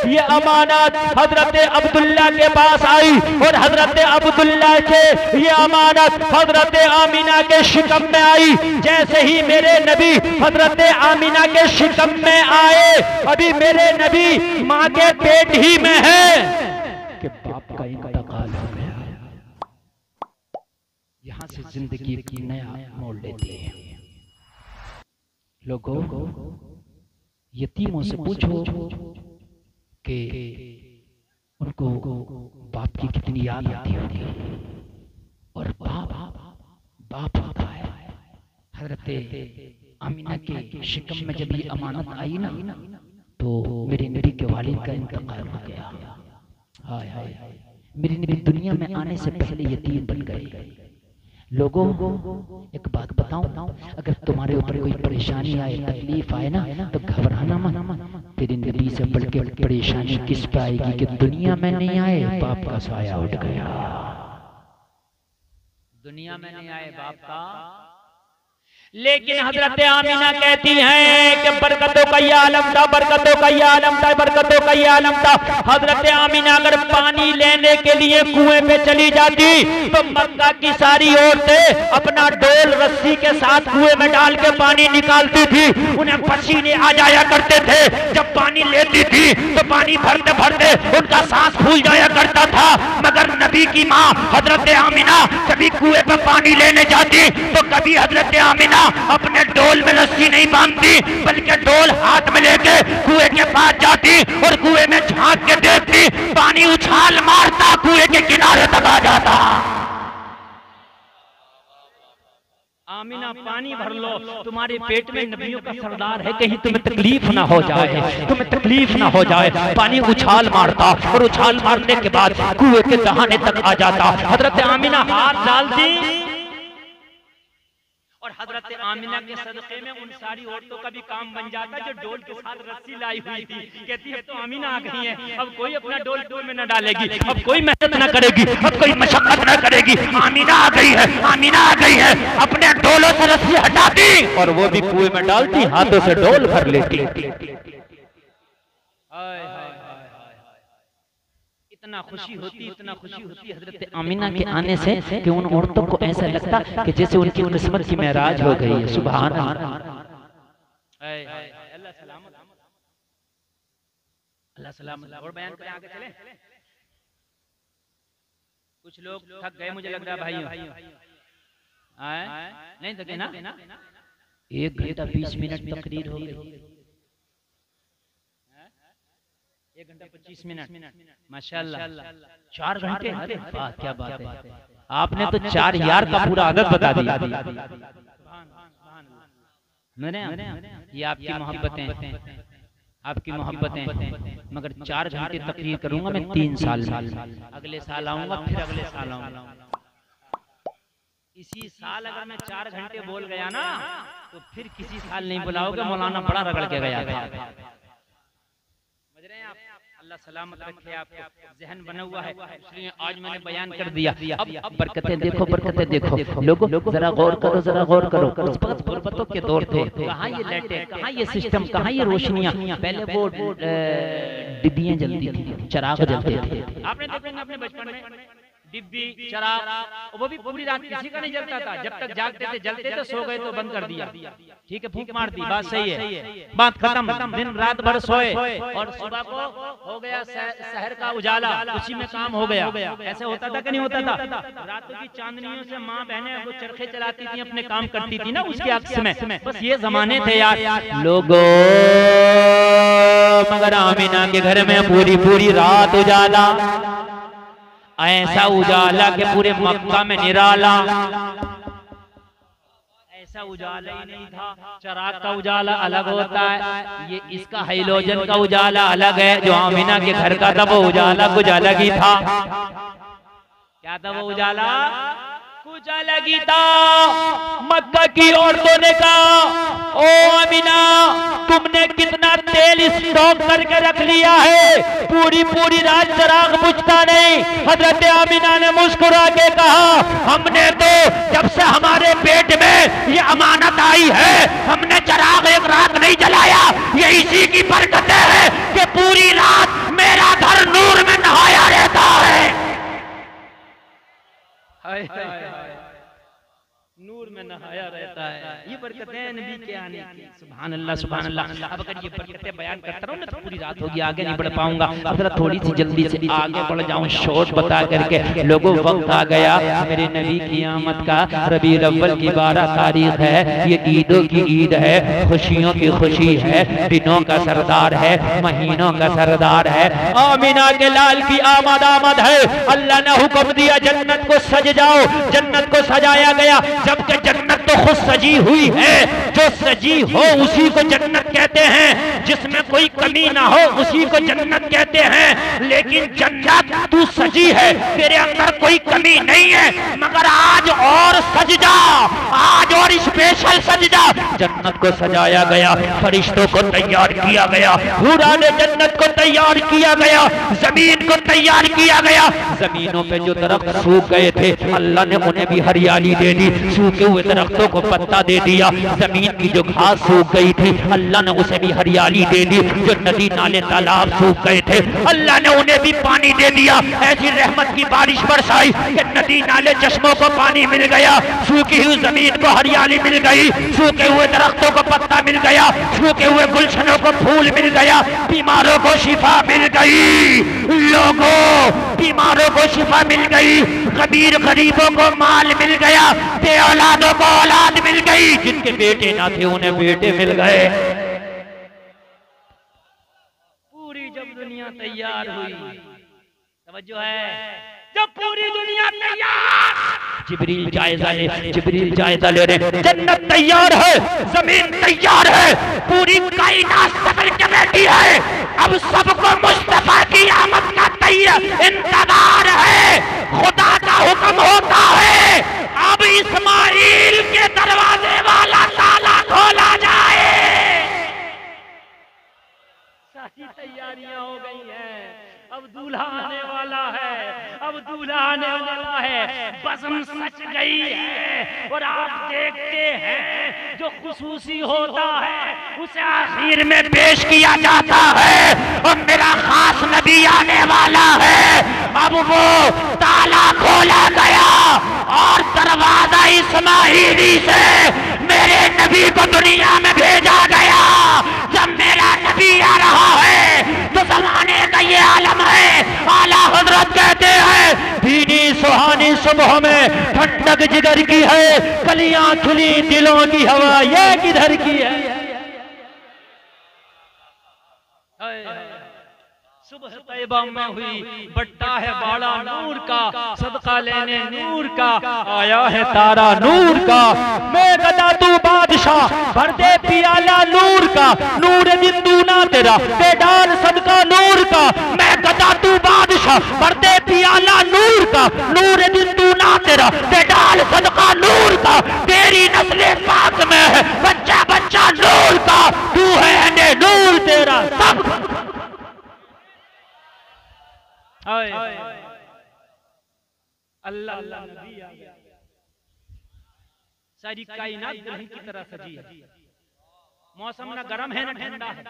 ये अमानत हजरत अब्दुल्ला के पास आई और हजरत अब्दुल्ला से ये अमानत हजरत आमिना के शिकम में आई। जैसे ही मेरे नबी हजरत आमिना के शिकम में आए, अभी मेरे नबी माँ के पेट ही में है कि बाप का इंतकाल हो गया। यहाँ से जिंदगी की नया मोड़ लेती है। लोगों, यतीमों से पूछो कि उनको बाप की कितनी याद आती होगी। और बाप होता है। हजरत आमिना के शिकम में जब ये अमानत आई ना, तो मेरे नबी के वालिद का इंतकाल हो गया। हाय हाय, मेरे नबी दुनिया में आने से पहले यतीम बन गए। लोगों, एक बात बताऊं, अगर तुम्हारे ऊपर कोई परेशानी आए, तकलीफ आए ना, तो घबराना मत। तेरे नबी से बढ़ के परेशानी किस पे आएगी कि दुनिया में नहीं आए, बाप का साया उठ गया। दुनिया में नहीं आए बाप का, लेकिन हजरत आमिना कहती हैं कि बरकतों का ये आलम था, बरकतों का ये आलम था, बरकतों का ये आलम था। हजरत आमिना अगर पानी लेने के लिए कुएं पे चली जाती तो मक्का की सारी औरतें अपना डोल रस्सी के साथ कुएं में डाल के पानी निकालती थी। उन्हें पसीने आ जाया करते थे। जब पानी लेती थी तो पानी भरते भरते उनका सांस फूल जाया करता था। मगर नबी की माँ हजरत आमिना कभी कुएं पे पानी लेने जाती तो कभी हजरत आमिना अपने डोल में रस्सी नहीं बांधती, बल्कि डोल हाथ में लेके कुएं के पास जाती और कुएं में झांक के देखती, पानी उछाल मारता कुएं के किनारे तक आ जाता। आमिना पानी भर लो, तुम्हारे पेट में नबियों का सरदार है, कहीं तुम्हें तकलीफ ना हो जाए, तुम्हें तकलीफ ना हो जाए। पानी उछाल मारता और उछाल मारने के बाद कुएं के दहाने तक आ जाता। हजरत आमिना हाथ डालती और हजरत आमिना के सदक़े में उन सारी औरतों का भी काम बन जाता जो डोल के साथ रस्सी लाई हुई थी। कहती है तो आमिना आ गई है, अब कोई अपना डोल में न डालेगी, अब कोई मेहनत न करेगी, अब कोई मशक्कत न करेगी। आमिना आ गई है, आमिना आ गई है। अपने डोलों से रस्सी हटाती और वो भी कुएं में डालती, हाथों से डोल भर लेती। इतना खुशी होती हजरत आमिना के आने से कि उन औरतों को ऐसा लगता कि जैसे उनकी किस्मत की मेराज हो गई है। सुभान अल्लाह, अल्लाह सलामत। और बयान करें, आगे चलें। कुछ लोग थक गए मुझे लग रहा है भाइयों, नहीं थके ना? 1 घंटा 20 मिनट तकरीर हो गई, 1 घंटा 25 मिनट, माशाल्लाह। 4 घंटे, अरे वाह क्या बात है। आपने तो 4 यार का पूरा आदत बता दिया। ये आपकी मोहब्बतें, आपकी मोहब्बतें। मगर 4 घंटे तकरीर करूंगा मैं 3 साल में, अगले साल आऊंगा, फिर अगले साल आऊंगा। इसी साल अगर मैं 4 घंटे बोल गया ना तो फिर किसी साल नहीं बुलाओगे, मौलाना बड़ा रगड़ के गया था। अल्लाह सलामत रखे, आपको ज़हन बना हुआ है, इसलिए आज मैंने बयान कर दिया। अब बरकतें देखो, बरकतें देखो। लोगों जरा गौर करो, जरा गौर करो। उस वक्त गुर्बतों के दौर थे, कहाँ ये लाइटें, कहाँ ये सिस्टम, कहाँ ये रोशनियाँ। पहले वो डिब्बियाँ जलती थी, चराग जलते थे। आपने देखा अपने बचपन में डिब्बी, चराग, वो भी पूरी रात किसी का नहीं जलता था। जब तक जागते थे जलते थे, सो गए तो बंद कर दिया। ठीक है, फूंक मार दी, बात सही है, बात खत्म। दिन रात भर सोए और सुबह को हो गया शहर का उजाला, उसी में काम हो गया। ऐसे होता था कि नहीं होता था? रातों की चांदनियों से माँ बहनें वो चरखे चलाती थी, अपने काम करती थी ना उसके अक्स में। बस ये जमाने थे यार लोगों। मगर आमिना के घर में पूरी पूरी रात उजाला, ऐसा उजाला के पूरे मक्का में निराला। ऐसा उजाला ही नहीं था। चराग का उजाला अलग होता है, ये इसका हाइलोजन का उजाला अलग है। जो आमिना के घर का था वो उजाला कुछ अलग ही था। क्या था वो उजाला? कुछ पूछा लगी था मक्का की औरतों ने कहा, ओ अमीना तुमने कितना तेल स्टॉक करके रख लिया है, पूरी पूरी रात चिराग बुझता नहीं। हजरत अमीना ने मुस्कुरा के कहा, हमने तो जब से हमारे पेट में ये अमानत आई है हमने चिराग एक रात नहीं जलाया। ये इसी की बरकत है कि पूरी रात मेरा घर नूर में नहाया रहता है। नूर में नहाया रहता है। ये बरकतें नबी के आने की। सुभान अल्लाह सुभान अल्लाह। अब अगर ये बरकतें बयान करता रहूं ना तो पूरी रात होगी, आगे नहीं बढ़ पाऊंगा। अब जरा थोड़ी सी जल्दी से आगे बढ़ जाऊं शॉर्ट बता करके। लोगों वक्त आ गया मेरे नबी की आमद का। रबीउल अव्वल की 12 तारीख है, ये ईदों की ईद है, खुशियों की खुशी है, दिनों का सरदार है, महीनों का सरदार है। आमीना के लाल की आमद है। अल्लाह ने हुक्म दिया जन्नत को सज जाओ, जन्नत को सजाया गया। जबकि जन्नत तो खुद सजी हुई है, जो सजी हो उसी को जन्नत कहते हैं, जिसमें कोई कमी ना हो उसी को जन्नत कहते हैं। लेकिन जन्नत तू सजी है, तेरे अंदर कोई कमी नहीं है, मगर आज और सज जा, आज और स्पेशल सज जा। जन्नत को सजाया गया, फरिश्तों को तैयार किया गया, हुराने जन्नत को तैयार किया गया, जमीन को तैयार किया गया। जमीनों पे जो दरख्त सूख गए थे अल्लाह ने उन्हें भी हरियाली दे दी, सूखे हुए दरख्तों को पत्ता दे दिया। जमीन की जो घास सूख गई थी अल्लाह ने उसे भी हरियाली दे दी। जो नदी नाले तालाब सूख गए थे अल्लाह ने उन्हें भी पानी दे दिया। ऐसी रहमत की बारिश बरसाई कि नदी नाले चश्मों को पानी मिल गया, सूखी हुई जमीन को हरियाली मिल गई, सूखे हुए दरख्तों को पत्ता मिल गया, सूखे हुए गुलशनों को फूल मिल गया, बीमारों को शिफा मिल गई, लोगों बीमारों को शिफा मिल गई, कबीर गरीबों को माल मिल गया, औलादों को औलाद मिल गई, जिनके बेटे ना थे उन्हें बेटे मिल गए। पूरी जब दुनिया तैयार हुई, तवज्जो है, जब पूरी दुनिया तैयार, जिब्रील जायजा ले रहे, जन्नत तैयार है, जमीन तैयार है, पूरी कायनात सबर के बैठी है। अब सबको मुस्तफा की आमद का इंतजार है। खुदा का हुक्म होता है अब इस्माइल के दरवाजे वाला ताला खोला जाए। सारी तैयारियां हो गई हैं, अब दूल्हा आने वाला है, अब दूल्हा आने वाला है, बज़म सच गई है। और आप देखते हैं जो खुसूसी होता है उसे आखिर में पेश किया जाता है। और मेरा खास नबी आने वाला है। अब वो ताला खोला गया और दरवाजा इस्माइली से मेरे नबी को दुनिया में भेजा गया। जब मेरा नबी आ रहा है तो जमाने का ये आलम है। आला हजरत कहते हैं भीनी सुहानी सुबह में ठंडक जिगर की है, कलियां खुली दिलों की हवा ये किधर की है। सुबह तैयबा में हुई बट्टा है बाड़ा नूर का, सदका लेने नूर का आया है तारा नूर का। मैं गदा तू बादशाह भर दे पियाला नूर का, नूर दिन दूना तेरा दे डाल सदका नूर का। मैं गदा तू बादशाह भर दे पियाला नूर का, नूर दिन दूना तेरा दे डाल सदका नूर का। तेरी नस्ले पाक में है बच्चा बच्चा नूर का, तू है नूर तेरा सब। अल्लाह अल्लाह नबी आ गया, सारी कायनात दुल्हन की तरह सजी है। मौसम ना गर्म है ना ठंडा है।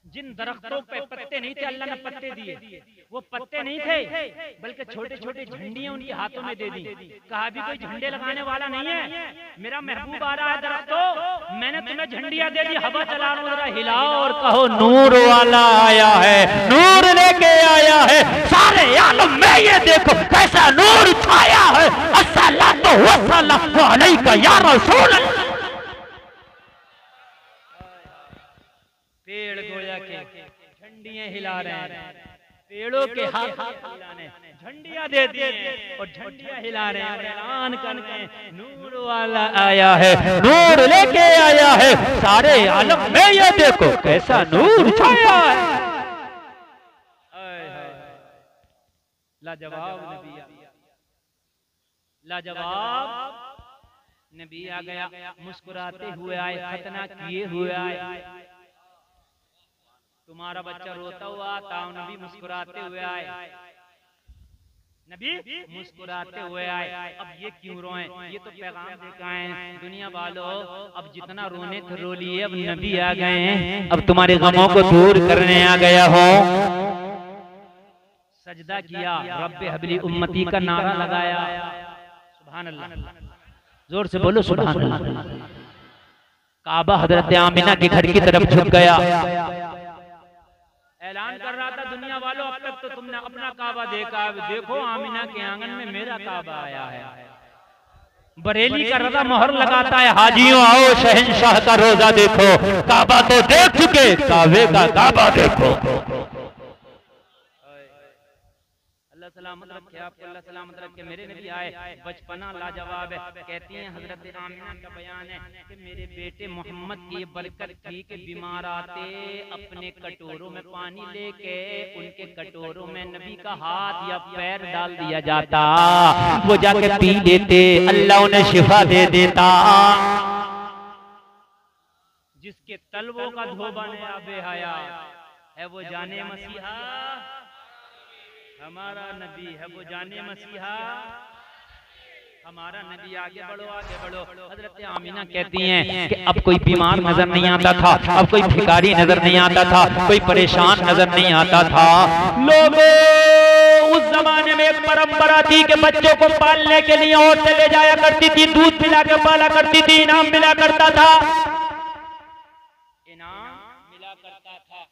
जिन दरख्तों पे पत्ते नहीं थे अल्लाह ने पत्ते दिए, वो पत्ते नहीं थे बल्कि छोटे छोटे झंडियां उनके हाथों में दे दी। कहा भी कोई झंडे लगाने वाला नहीं है, मेरा महबूब आ रहा है दरख्तों, मैंने तुम्हें झंडियां दे दी, हवा चला रहा हूं, जरा हिलाओ और कहो नूर वाला आया है, नूर लेके आया है सारे आलम में। ये देखो कैसा नूर छाया है। अस्सलातु वस्सलामु अलैका या रसूल। पेड़ गोया के झंडियां हिला रहे हैं, पेड़ों के हाथ हिलाने झंडियां दे दी और झंडियां हिला रहे हैं, ऐलान करके नूर वाला आया है, नूर लेके आया है सारे आलम में। ये देखो कैसा नूर छाया है। लाजवाब नबी। लाजवाब नबी आ गया, मुस्कुराते हुए आए, खतना किए हुए आए। तुम्हारा बच्चा रोता हुआ आता, नबी मुस्कुराते हुए आए, नबी मुस्कुराते हुए आए। अब ये क्यों रोए, ये तो पैगाम देकर आए हैं, दुनिया वालों अब जितना रोने थे रो लिए, अब नबी आ गए हैं, अब तुम्हारे गमों को दूर करने आ गया हो। सजदा किया, रब्बे हबली उम्मती का नारा लगाया, सुभान अल्लाह, जोर से बोलो सुभान अल्लाह। काबा हजरत आमिना के घर की तरफ झुक गया, ऐलान कर रहा था, दुनिया वालों अब तक तो तुमने अपना काबा देखा, देखो आमिना के आंगन में मेरा काबा आया है। बरेली का रजा मोहर लगाता है, हाजियों आओ शहंशाह का रोजा देखो, काबा तो देख चुके, काबे का काबा देखो। अल्लाह सलामत रखे आपको, अल्लाह सलामत रखे। मेरे नबी आए, बचपना लाजवाब है। कहती हैं हजरत आमिना का बयान है कि मेरे बेटे मोहम्मद की बरकत थी कि बीमार आते अपने कटोरों में पानी लेके उनके कटोरों में नबी का हाथ या पैर डाल दिया जाता, वो जाके पी लेते, अल्लाह उन्हें शिफा दे देता। जिसके तलवों का धोबन है बेहया है, वो जाने मसीहा, हमारा नबी है वो जाने मसीहा, हमारा नबी। आगे बढ़ो आगे बढ़ो। हजरत आमिना कहती हैं कि अब कोई बीमार नजर नहीं आता था, अब कोई भिखारी नजर नहीं आता था, कोई परेशान नजर नहीं आता था। लोगों उस जमाने में एक परंपरा थी कि बच्चों को पालने के लिए औरतें ले जाया करती थी, दूध पिला के पाला करती थी, इनाम मिला करता था, इनाम मिला करता था।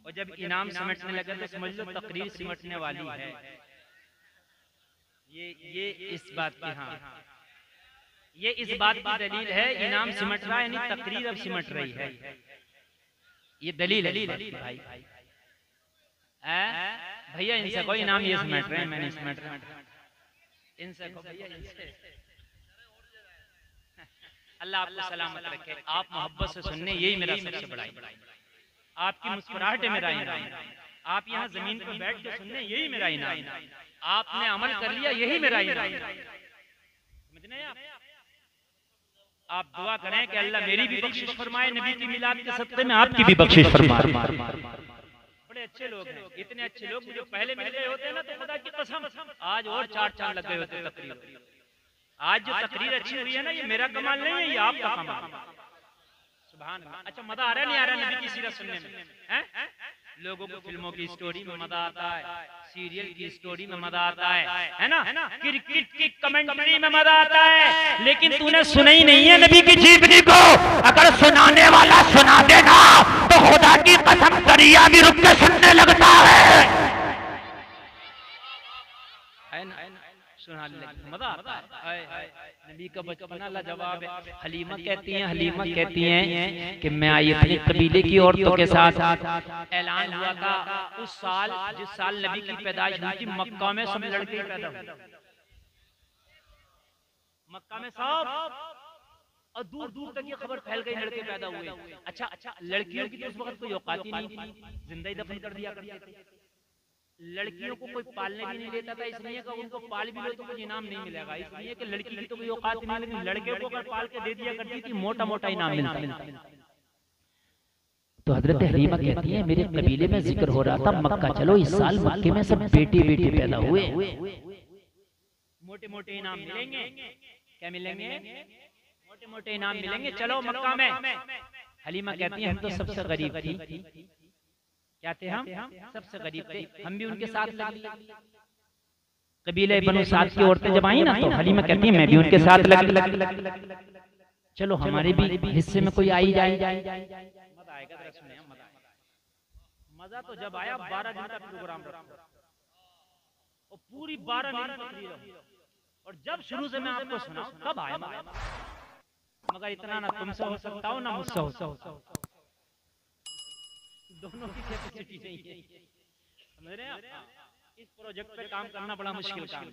और जब इनाम सिमटने लगे तो समझ लो तकरीर सिमटने वाली है। ये इस बात की, हाँ ये इस बात की दलील है, इनाम सिमट रहा है यानी तकरीर अब सिमट रही है, ये दलील है भाई। भैया इनसे कोई इनाम ये सिमट रहे हैं, मैं नहीं सिमट रहा, इनसे को भैया इनसे। अल्लाह आपको सलामत रखे। आप मोहब्बत से सुनने, यही मेरा सबसे बड़ा है। आपकी मुस्कुराहट है मेरा इनाम, आप यहाँ जमीन पर बैठ के सुनने, यही मेरा इनाम। आपने अमल कर लिया, यही मेरा इनाम। समझने आप दुआ करें कि अल्लाह मेरी भी बख्शिश फरमाए, नबी की मिलाद के सदक़े में आपकी भी बख्शिश फरमाए। बड़े अच्छे लोग हैं, इतने अच्छे लोग जो पहले मिल गए होते हैं ना तो खुदा की कसम आज और 4 चांद लग गए होते तकरीर। आज जो तकरीर अच्छी हुई है ना, ये मेरा कमाल नहीं है, ये आपका कमाल। सुभान अल्लाह। अच्छा मजा आ रहा नहीं आ रहा नबी की सीरत सुनने में? हैं? लोगों को फिल्मों की स्टोरी में मजा आता है, सीरियल की स्टोरी में मजा आता है ना, क्रिकेट की कमेंट्री में मजा आता है, लेकिन तूने सुना ही नहीं है नबी की जीवनी को। अगर सुनाने वाला सुना देना तो खुदा की कसम दरिया भी रुक के सुनने लगता है ना? सुना मजा आता है। नबी का बचपना लाजवाब है। हलीमा कहती हैं कि मैं आई अपनी कबीले की औरतों के साथ, ऐलान हुआ था उस साल जिस साल नबी की पैदाइश हुई थी, मक्का में सब लड़के पैदा हुए, मक्का में सब, और दूर दूर तक ये खबर फैल गई लड़के पैदा हुए। अच्छा लड़कियों की तो उस वक्त कोई औकात ही नहीं थी, जिंदा ही दफन कर दिया करते थे। लड़कियों को कोई पालने भी नहीं देता था, इसलिए कि उनको पाल भी लो तो कुछ इनाम नहीं मिलेगा, इसलिए कि लड़की की तो कोई औकात नहीं, लेकिन लड़के को अगर पाल के दे दिया करती थी मोटा मोटा इनाम मिलता। तो हजरत हलीमा कहती है मेरे कबीले में जिक्र हो रहा था मक्का चलो, इस साल मक्के में सब बेटे पैदा हुए, मोटे मोटे इनाम मिलेंगे। क्या मिलेंगे? मोटे मोटे इनाम मिलेंगे, चलो मक्का में। हलीमा कहती है हम तो सबसे गरीब थी। क्या थे हम? सबसे गरीब थे, हम भी उनके साथ लग लिए। कबीले बनु साद की औरतें जब आई ना तो हलीमा कहती है मैं भी उनके साथ लग चलो हमारे भी हिस्से में कोई आई जाए। मजा आएगा, जरा सुनिए मजा आएगा। मजा तो जब आया 12 दिन का प्रोग्राम रखा और पूरी 12 दिन तकरीर, और जब शुरू से मैं आपको सुनाऊं कब आया मगर इतना ना तुमसे हो सकता हो ना मुझसे हो सकता, दोनों की कैपेसिटी नहीं है, समझ रहे हैं आप? इस प्रोजेक्ट पे काम करना बड़ा मुश्किल काम है,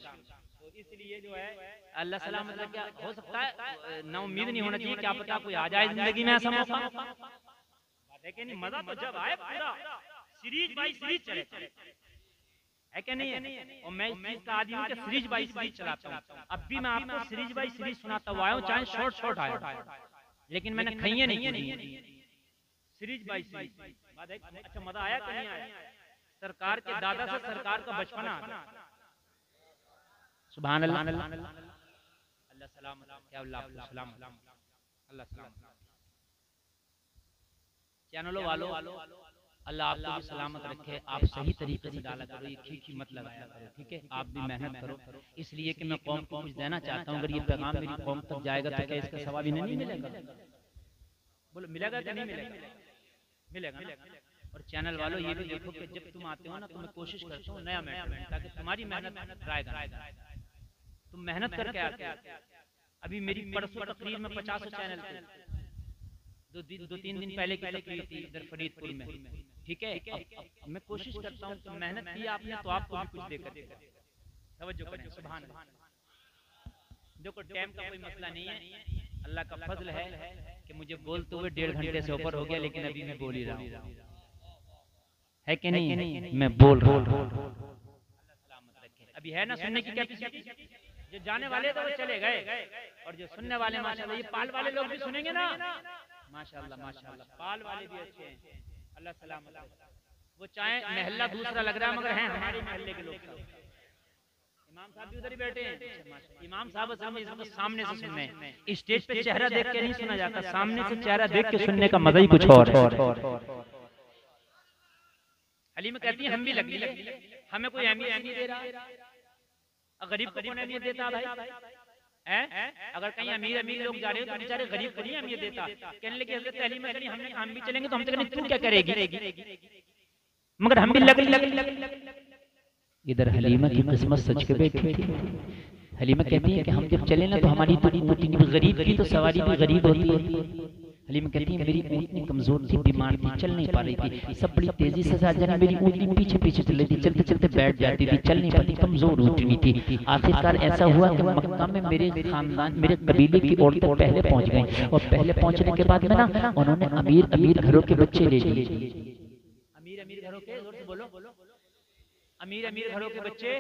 तो इसलिए जो है अल्लाह सलामत रखे। हो सकता है ना उम्मीद नहीं होना चाहिए, क्या पता कोई आ जाए जिंदगी में ऐसा मौका। बात है कि नहीं, मजा तो जब आए पूरा सीरीज बाई सीरीज चले, है क्या नहीं है? और मैं इस चीज का आदी हूँ कि सीरीज बाई सीरीज चलाता हूँ। अब भी मैं आपको सीरीज बाई सीरीज सुनाता हुआ हूँ, चाहे शॉर्ट शॉर्ट आया, लेकिन मैंने खइए नहीं की, सीरीज बाई सीरीज। अच्छा मजा आया कि नहीं आया? सरकार के दादा से सरकार का बचपना। सुभान अल्लाह, अल्लाह सलाम, क्या अल्लाह सलाम, अल्लाह सलाम। चैनलों वालों, अल्लाह आपको भी सलामत रखे, आप सही तरीके से डाला करो, ये खींची मत लगाया करो, ठीक है? आप भी मेहनत करो, इसलिए कि मैं कौम को कुछ देना चाहता हूँ। अगर ये पैगाम मेरी कौम तक जाएगा तो क्या इसका सवाब नहीं मिलेगा? बोलो मिलेगा कि नहीं मिलेगा? मिलेगा ना। और चैनल वालों ये भी देखो कि जब तुम आते हो ना तो मैं कोशिश करता हूँ नया मेहनत, ताकि तुम्हारी मेहनत जाएगा। तुम मेहनत करके आते हो। अभी मेरी परसों तकरीर में 50 चैनल थे, दो तीन दिन पहले की तकरीर थी इधर फरीदपुर में, ठीक है? अब मैं कोशिश करता हूँ कि मेहनत की आपने तो आपको भी कुछ देकर तवज्जो करें। सुभान अल्लाह। देखो टाइम का कोई मसला नहीं है, अल्लाह का फजल है कि मुझे बोलते हुए 1.5 घंटे से ऊपर हो गया, लेकिन अभी मैं बोल ही रहा हूँ, है कि नहीं? मैं बोल रहा हूँ। अभी है ना सुनने की कैपेसिटी? जो जाने वाले तो वो चले गए, और जो सुनने वाले माशाल्लाह, ये पाल वाले लोग भी सुनेंगे ना, माशाल्लाह माशाल्लाह, पाल वाले भी अच्छे हैं, अल्लाह सलामत। वो चाहे महल्ला दूसरा लग रहा है मगर हैं हमारे महल्ले के लोग। इमाम साहब भी उधर ही बैठे हैं। इमाम साहब सामने से सुनने हैं, स्टेज पे चेहरा देख के नहीं सुना जाता, सामने से चेहरा देख के सुनने का मजा ही कुछ और है। हलीमा कहती है हम भी लगी, हमें कोई अहमियत नहीं दे रहा। गरीब को कौन अहमियत देता भाई? अगर कहीं अमीर लोग जा रहे हो तो बेचारे गरीब को नहीं अहमियत देता। कहने लगे हज़रत हलीमा कहती हमने हम भी चलेंगे तो हम तो कहने तू क्या करेगी, मगर हम भी लगी। इधर हलीमा की किस्मत सच के बैठी थी। हलीमा कहती है कि हम जब चले ना तो हमारी तो गरीब की तो सवारी भी गरीब होती है। हलीमा कहती है मेरी ऊँटनी कमजोर थी, बीमार थी, चल नहीं पा रही थी, सब बड़ी तेजी से साजन मेरी ऊँटनी पीछे पीछे चल रही थी, चलते चलते बैठ जाती थी, चल नहीं पाती, कमजोर ऊँटनी थी। आखिरकार ऐसा हुआ कि मक्का में मेरे खानदान, मेरे कबीले की औरतें पहले पहुंच गई, और पहले पहुंचने के बाद में ना उन्होंने अमीर घरों के बच्चे ले लिए। अमीर घरों के, बोलो अमीर घरों के बच्चे।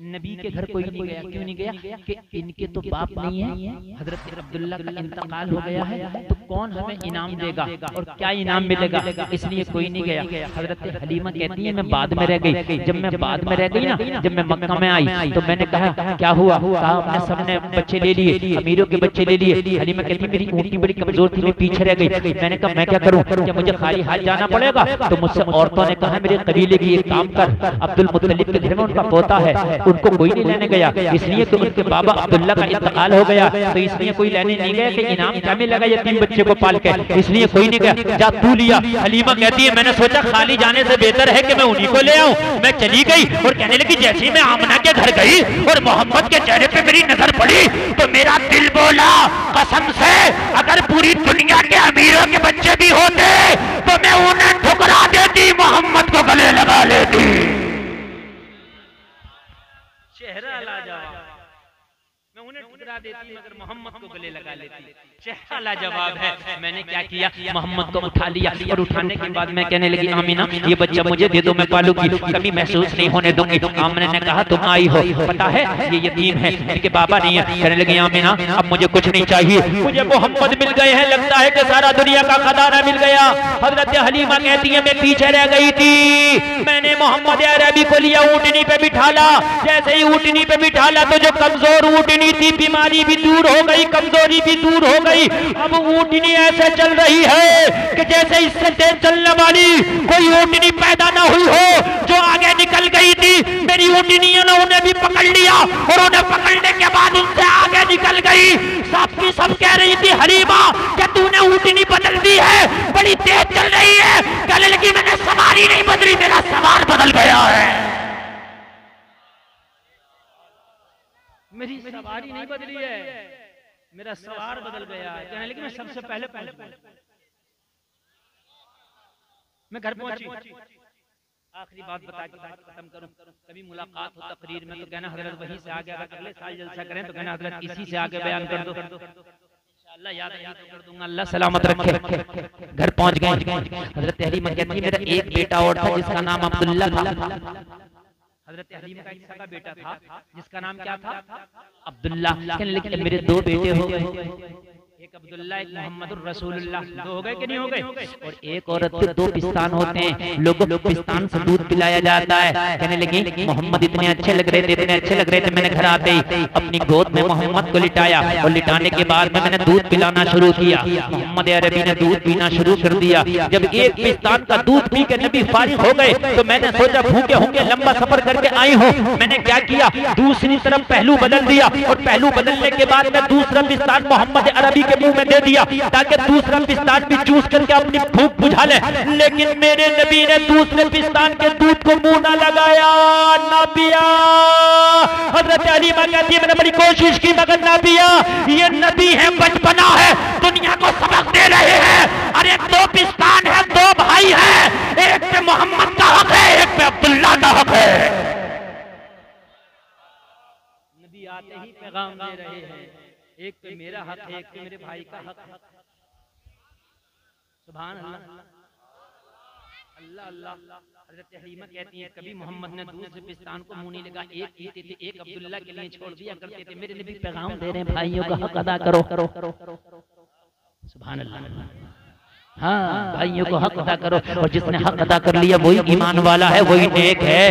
नबी के घर कोई नहीं गया, क्यों नहीं गया? कि इनके तो बाप नहीं है, हजरत अब्दुल्ला का इंतकाल हो गया है, तो कौन हमें इनाम देगा और क्या इनाम मिलेगा, इसलिए कोई नहीं गया। हजरत हलीमा कहती है मैं बाद में रह गई। जब मैं बाद में रह गई ना, जब मैं मक्का में आई तो मैंने कहा क्या हुआ? कहा आपने सबने बच्चे ले लिए, अमीरों के बच्चे ले लिए। हलीमा कहती मेरी ऊँटनी बड़ी कमजोर थी, मैं पीछे रह गई। मैंने कहा मैं क्या करूँ, क्या मुझे खाली हाथ जाना पड़ेगा? तो मुझसे औरतों ने कहा मेरे कबीले की एक काम कर, अब्दुल मुत्तलिब के घर में उनका पोता है, उनको कोई नहीं लेने गया, इसलिए कि उनके बाबा अब्दुल्ला का इंतकाल हो गया, तो इसलिए कोई लेने नहीं गया कि इनाम क्या मिलेगा यतीम बच्चे को पाल के, इसलिए कोई नहीं गया। जा तू लिया। हलीमा कहती है मैंने सोचा खाली जाने से बेहतर है कि मैं उन्हीं को ले आऊं। मैं चली गई और कहने लगी जैसे ही मैं आमना के घर गई और मोहम्मद के चेहरे पे मेरी नजर पड़ी तो मेरा दिल बोला कसम से अगर पूरी दुनिया के अमीरों के बच्चे भी होते तो मैं उन्हें ठुकरा देती, मोहम्मद को गले लगा लेती। चेहरा लाजवाब, मैं उन्हें ठुकरा देती मगर मोहम्मद को गले लगा लेती। चेहरा लाजवाब है। मैंने क्या किया, मोहम्मद को उठा लिया और उठाने के बाद मैं कहने लगी आमीना ये बच्चा मुझे दे दो, मैं पालूंगी, कभी महसूस नहीं होने दूंगी। आमिना ने कहा तुम आई हो, पता है ये यतीम है, इनके बाबा नहीं है। कहने लगी आमीना अब मुझे कुछ नहीं चाहिए, मुझे मोहम्मद मिल गए हैं, लगता है कि सारा दुनिया का खजाना मिल गया। हजरत हलीमा कहती है मैं पीछे रह गई थी, मैंने मोहम्मद अरबी को लिया, ऊँटनी पे बिठाला। जैसे ही ऊँटनी पे बिठाला तो जो कमजोर ऊँटनी थी बीमारी भी दूर हो गई, कमजोरी भी दूर हो गई। अब ऊँटनी ऐसे चल रही है कि जैसे इससे तेज चलने वाली कोई ऊँटनी पैदा ना हुई हो। जो आगे निकल गई थी मेरी ऊँटनियों ने उन्हें भी पकड़ लिया और उन्हें पकड़ने के बाद उनसे आगे निकल गई। सबकी सब कह रही थी हलीमा क्या तूने ऊँटनी बदल दी है, बड़ी तेज चल रही है। कहने लगी मैंने सवारी नहीं बदली, मेरा सवार बदल गया है। मेरी सवारी नहीं बदली है, मेरा सवार बदल गया है। कहने लगी मैं सबसे पहले मैं घर पहुंची। आखिरी बात बता के बात खत्म करूं, कभी मुलाकात हो तकरीर में तो कहना हजरत वहीं से आगे अगले साल जलसा करें तो कहना हजरत इसी से आगे बयान कर दो, इंशाअल्लाह याद कर दूंगा। अल्लाह सलामत रखे। घर पहुंच गए। हजरत हलीमा कहती है मेरा एक बेटा और था जिसका नाम अब्दुल्ला था। हजरत हलीमा का एक सगा बेटा था जिसका नाम क्या था? अब्दुल्ला। लेकिन मेरे दो बेटे हो गए, एक अब्दुल्ला एक मोहम्मद रसूलुल्लाह। दो हो गए कि नहीं हो गए? और एक औरत के दो पिस्तान होते हैं, लोगों को पिस्तान से दूध पिलाया जाता है। कहने लगी मोहम्मद इतने अच्छे लग रहे थे, इतने अच्छे लग रहे थे। मैंने घर आते ही अपनी गोद में मोहम्मद को लिटाया और लिटाने के बाद में मैंने दूध पिलाना शुरू किया। मोहम्मद अरबी ने दूध पीना शुरू कर दिया। जब एक पिस्तान का दूध पी के नबी फारिग हो गए तो मैंने सोचा भूखे होंगे, लंबा सफर करके आई हूँ। मैंने क्या किया, दूसरी तरफ पहलू बदल दिया और पहलू बदलने के बाद में दूसरा पिस्तान मोहम्मद अरबी मुंह में दे दिया ताकि दूसरा पिस्तान भी चूस करके अपनी भूख बुझा ले। लेकिन मेरे नबी ने दूसरे पिस्तान के दूध को मुंह ना लगाया, ना पिया। हजरत हलीमा कहती है मैंने बड़ी कोशिश की मगर ना पिया। ये नबी है, बचपना है, दुनिया को सबक दे रहे हैं। अरे दो पिस्तान है, दो भाई है, एक पे मोहम्मद का हक है, एक पे अब्दुल्ला का हक है। नबी आते ही पैगाम दे रहे हैं, एक पे मेरा हक है, एक पे मेरे भाई का हक है। सुभान अल्लाह, अल्लाह अल्लाह। हज़रत हलीमा कहती हैं कभी मोहम्मद ने दूसरे पिस्तान को मुंह नहीं लगा, एक पीते थे, एक अब्दुल्ला के लिए छोड़ दिया करते थे। मेरे नबी पैगाम दे रहे हैं भाइयों का हक अदा करो। सुभान अल्लाह। हाँ, भाइयों को हक अदा करो, और जिसने हक अदा कर लिया वही ईमान वाला है, वही नेक है।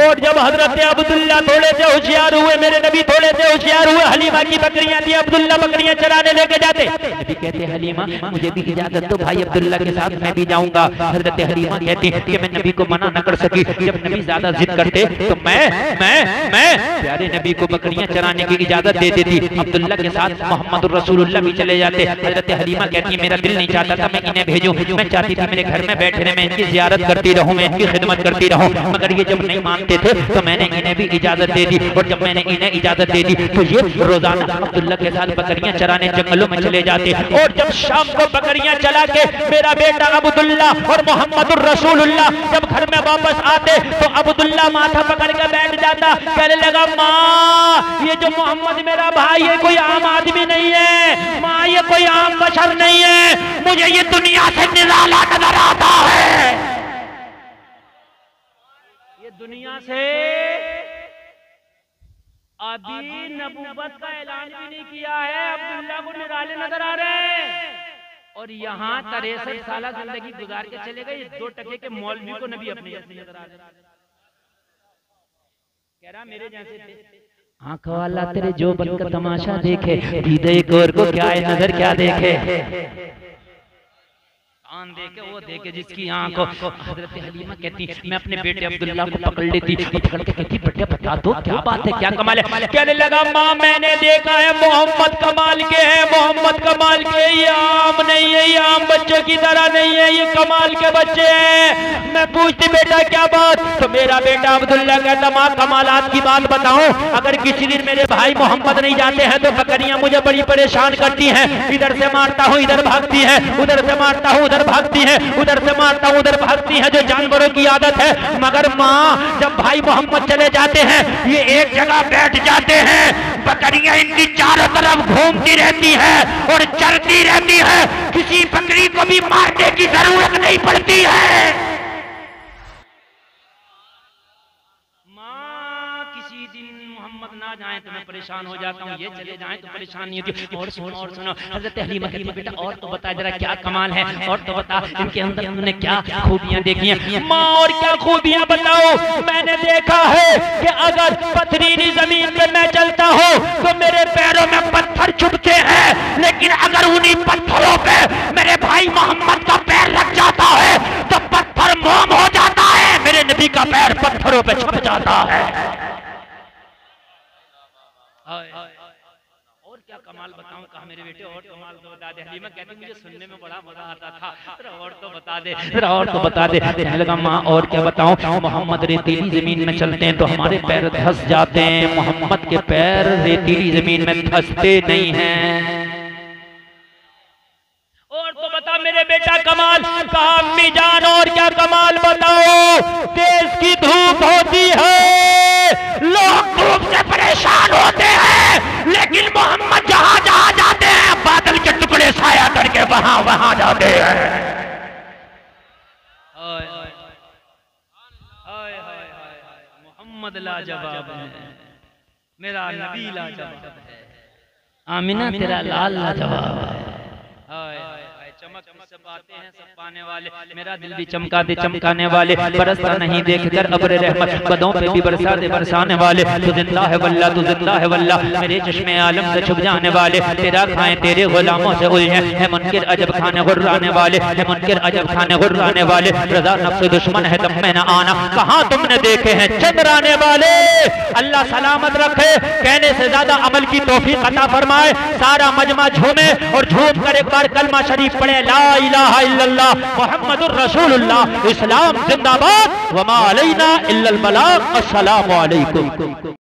और जब हजरत अब्दुल्ला थोड़े से होशियार हुए, मेरे नबी थोड़े से होशियार हुए, हलीमा की बकरियां थी, अब्दुल्ला बकरियां चराने लेके जाते। नबी कहते हलीमा मुझे भी इजाजत दो, भाई अब्दुल्ला के साथ मैं भी जाऊंगा। हजरत हलीमा कहती कि मैं नबी को मना न कर सकी। जब नबी ज्यादा जिद करते तो मैं प्यारे नबी को बकरियां चराने की इजाजत दे देती। अब्दुल्ला के साथ मोहम्मद रसूलुल्लाह भी चले जाते। हजरत हलीमा कहती है मेरा दिल नहीं चाहता था मैं भेजूं, मैं चाहती थी मेरे घर में बैठे रहे, मैं इनकी जियारत करती रहूं, मैं इनकी खिदमत करती रहूं। मगर ये जब नहीं मानते थे तो मैंने इन्हें भी इजाजत दे दी। और जब मैंने इन्हें इजाजत दे दी तो ये रोजाना अब्दुल्ला के साथ बकरियां चराने जंगलों में चले जाते। और जब शाम को बकरियां चला के मेरा बेटा अब्दुल्ला और मोहम्मद रसूलुल्लाह जब घर में वापस आते तो अब्दुल्ला माथा पकड़ के बैठ जाता। कहने लगा माँ ये जो मोहम्मद मेरा भाई है कोई आम आदमी नहीं है, माँ ये कोई आम बशर नहीं है, मुझे ये दुनिया से निराला नजर आता है। ये दुनिया से अभी नबूवत का ऐलान भी नहीं किया है, अब्दुल्ला को निराले नजर आ रहे हैं। और यहाँ 63 साल जिंदगी गुजार के चले गए, 2 टके के मौलवी को नबी अपने नजर आ रहे। कह रहा मेरे जैसे थे, आंख वाला तेरे जो बनकर तमाशा देखे, दीदे गोर को क्या है नजर क्या देखे, कान देखे वो देखे जिसकी आंख। हजरत हलीमा कहती मैं अपने बेटे अब्दुल्ला को पकड़ लेती, पकड़ के कहती बेटे बता दो क्या बात है, क्या कमाल है। कहने लगा माँ मैंने देखा है मोहम्मद कमाल के हैं, मोहम्मद कमाल के, ये आम नहीं है, ये आम बच्चों की तरह नहीं है, ये कमाल के बच्चे हैं। मैं पूछती बेटा क्या बात, तो मेरा बेटा अब्दुल्ला कहता माँ कमालात की बात बताऊं, अगर किसी दिन मेरे भाई मोहम्मद नहीं जाते हैं तो बकरियां मुझे बड़ी परेशान करती हैं, इधर से मारता हूँ इधर भागती है, उधर से मारता हूँ भागती है, उधर से मारता हूं उधर भागती है, जो जानवरों की आदत है। मगर माँ जब भाई मोहम्मद चले जाते हैं ये एक जगह बैठ जाते हैं, बकरियां इनकी चारों तरफ घूमती रहती है और चरती रहती है, किसी बकरी को भी मारने की जरूरत नहीं पड़ती है। ना जाए तो मैं परेशान हो जाता हूँ, ये चले जाएं तो परेशान नहीं होती। और सुनो हज़रत हलीमा कहती बेटा और तो बता जरा क्या कमाल है, और तो बता इनके अंदर हमने क्या खूबियां देखी हैं। माँ और क्या खूबियां बताओ। मैंने देखा है कि अगर पथरीली जमीन पे मैं चलता हूँ तो मेरे पैरों में पत्थर चुभते हैं, लेकिन अगर उन्हीं पत्थरों पे मेरे भाई मोहम्मद का पैर रख जाता है तो पत्थर मोम हो जाता है, मेरे नबी का पैर पत्थरों पे छुप जाता है। और क्या कमाल बताऊं, कहा मेरे बेटे और कमाल तो बता दे। हलीमा कहती मुझे सुनने में बड़ा मजा आता था, और तो बता दे, और तो बता दे। कहने लगा माँ और क्या बताऊं, मोहम्मद रेतीली जमीन में चलते हैं तो हमारे पैर धंस जाते हैं, मोहम्मद के पैर रेतीली जमीन में धंसते नहीं हैं। और तो बता मेरे बेटा कमाल, कहा अम्मी जान और क्या कमाल बताओ। देश की धूप होती है, लोग धूप से परेशान होते हैं, लेकिन मोहम्मद जहां जहां जाते हैं बादल के टुकड़े साया करके वहां वहां जाते हैं। मोहम्मद लाजवाब है, मेरा नबी लाजवाब है, आमिना तेरा लाल लाजवाब है। चमक से बातें हैं सब पाने वाले, मेरा दिल भी चमका दे चमकाने वाले, बरसता नहीं देखकर अब्र रहमत, कदों पे भी बरसा दे बरसाने वाले। तू जिंदा है वल्ला, तू जिंदा है वल्ला, मेरे चश्मे आलम से छुप जाने वाले। तेरा खाएं तेरे गुलामों से उलझे है मुनकिर अजब खाने गुर्राने वाले, है मुनकिर अजब खाने गुर्राने वाले। रजा नफ्स दुश्मन है तब में न आना, कहाँ तुमने देखे हैं चंद्राने वाले। अल्लाह सलामत रखे, कहने से ज्यादा अमल की तौफीक अता फरमाए। सारा मजमा झूमे और झूम कर एक बार कलमा शरीफ पढ़े, ला इलाहा इल्लल्लाह मुहम्मदुर रसूलुल्लाह, इस्लाम जिंदाबाद, वमा अलैना इल्लल बलाग, अस्सलामु अलैकुम।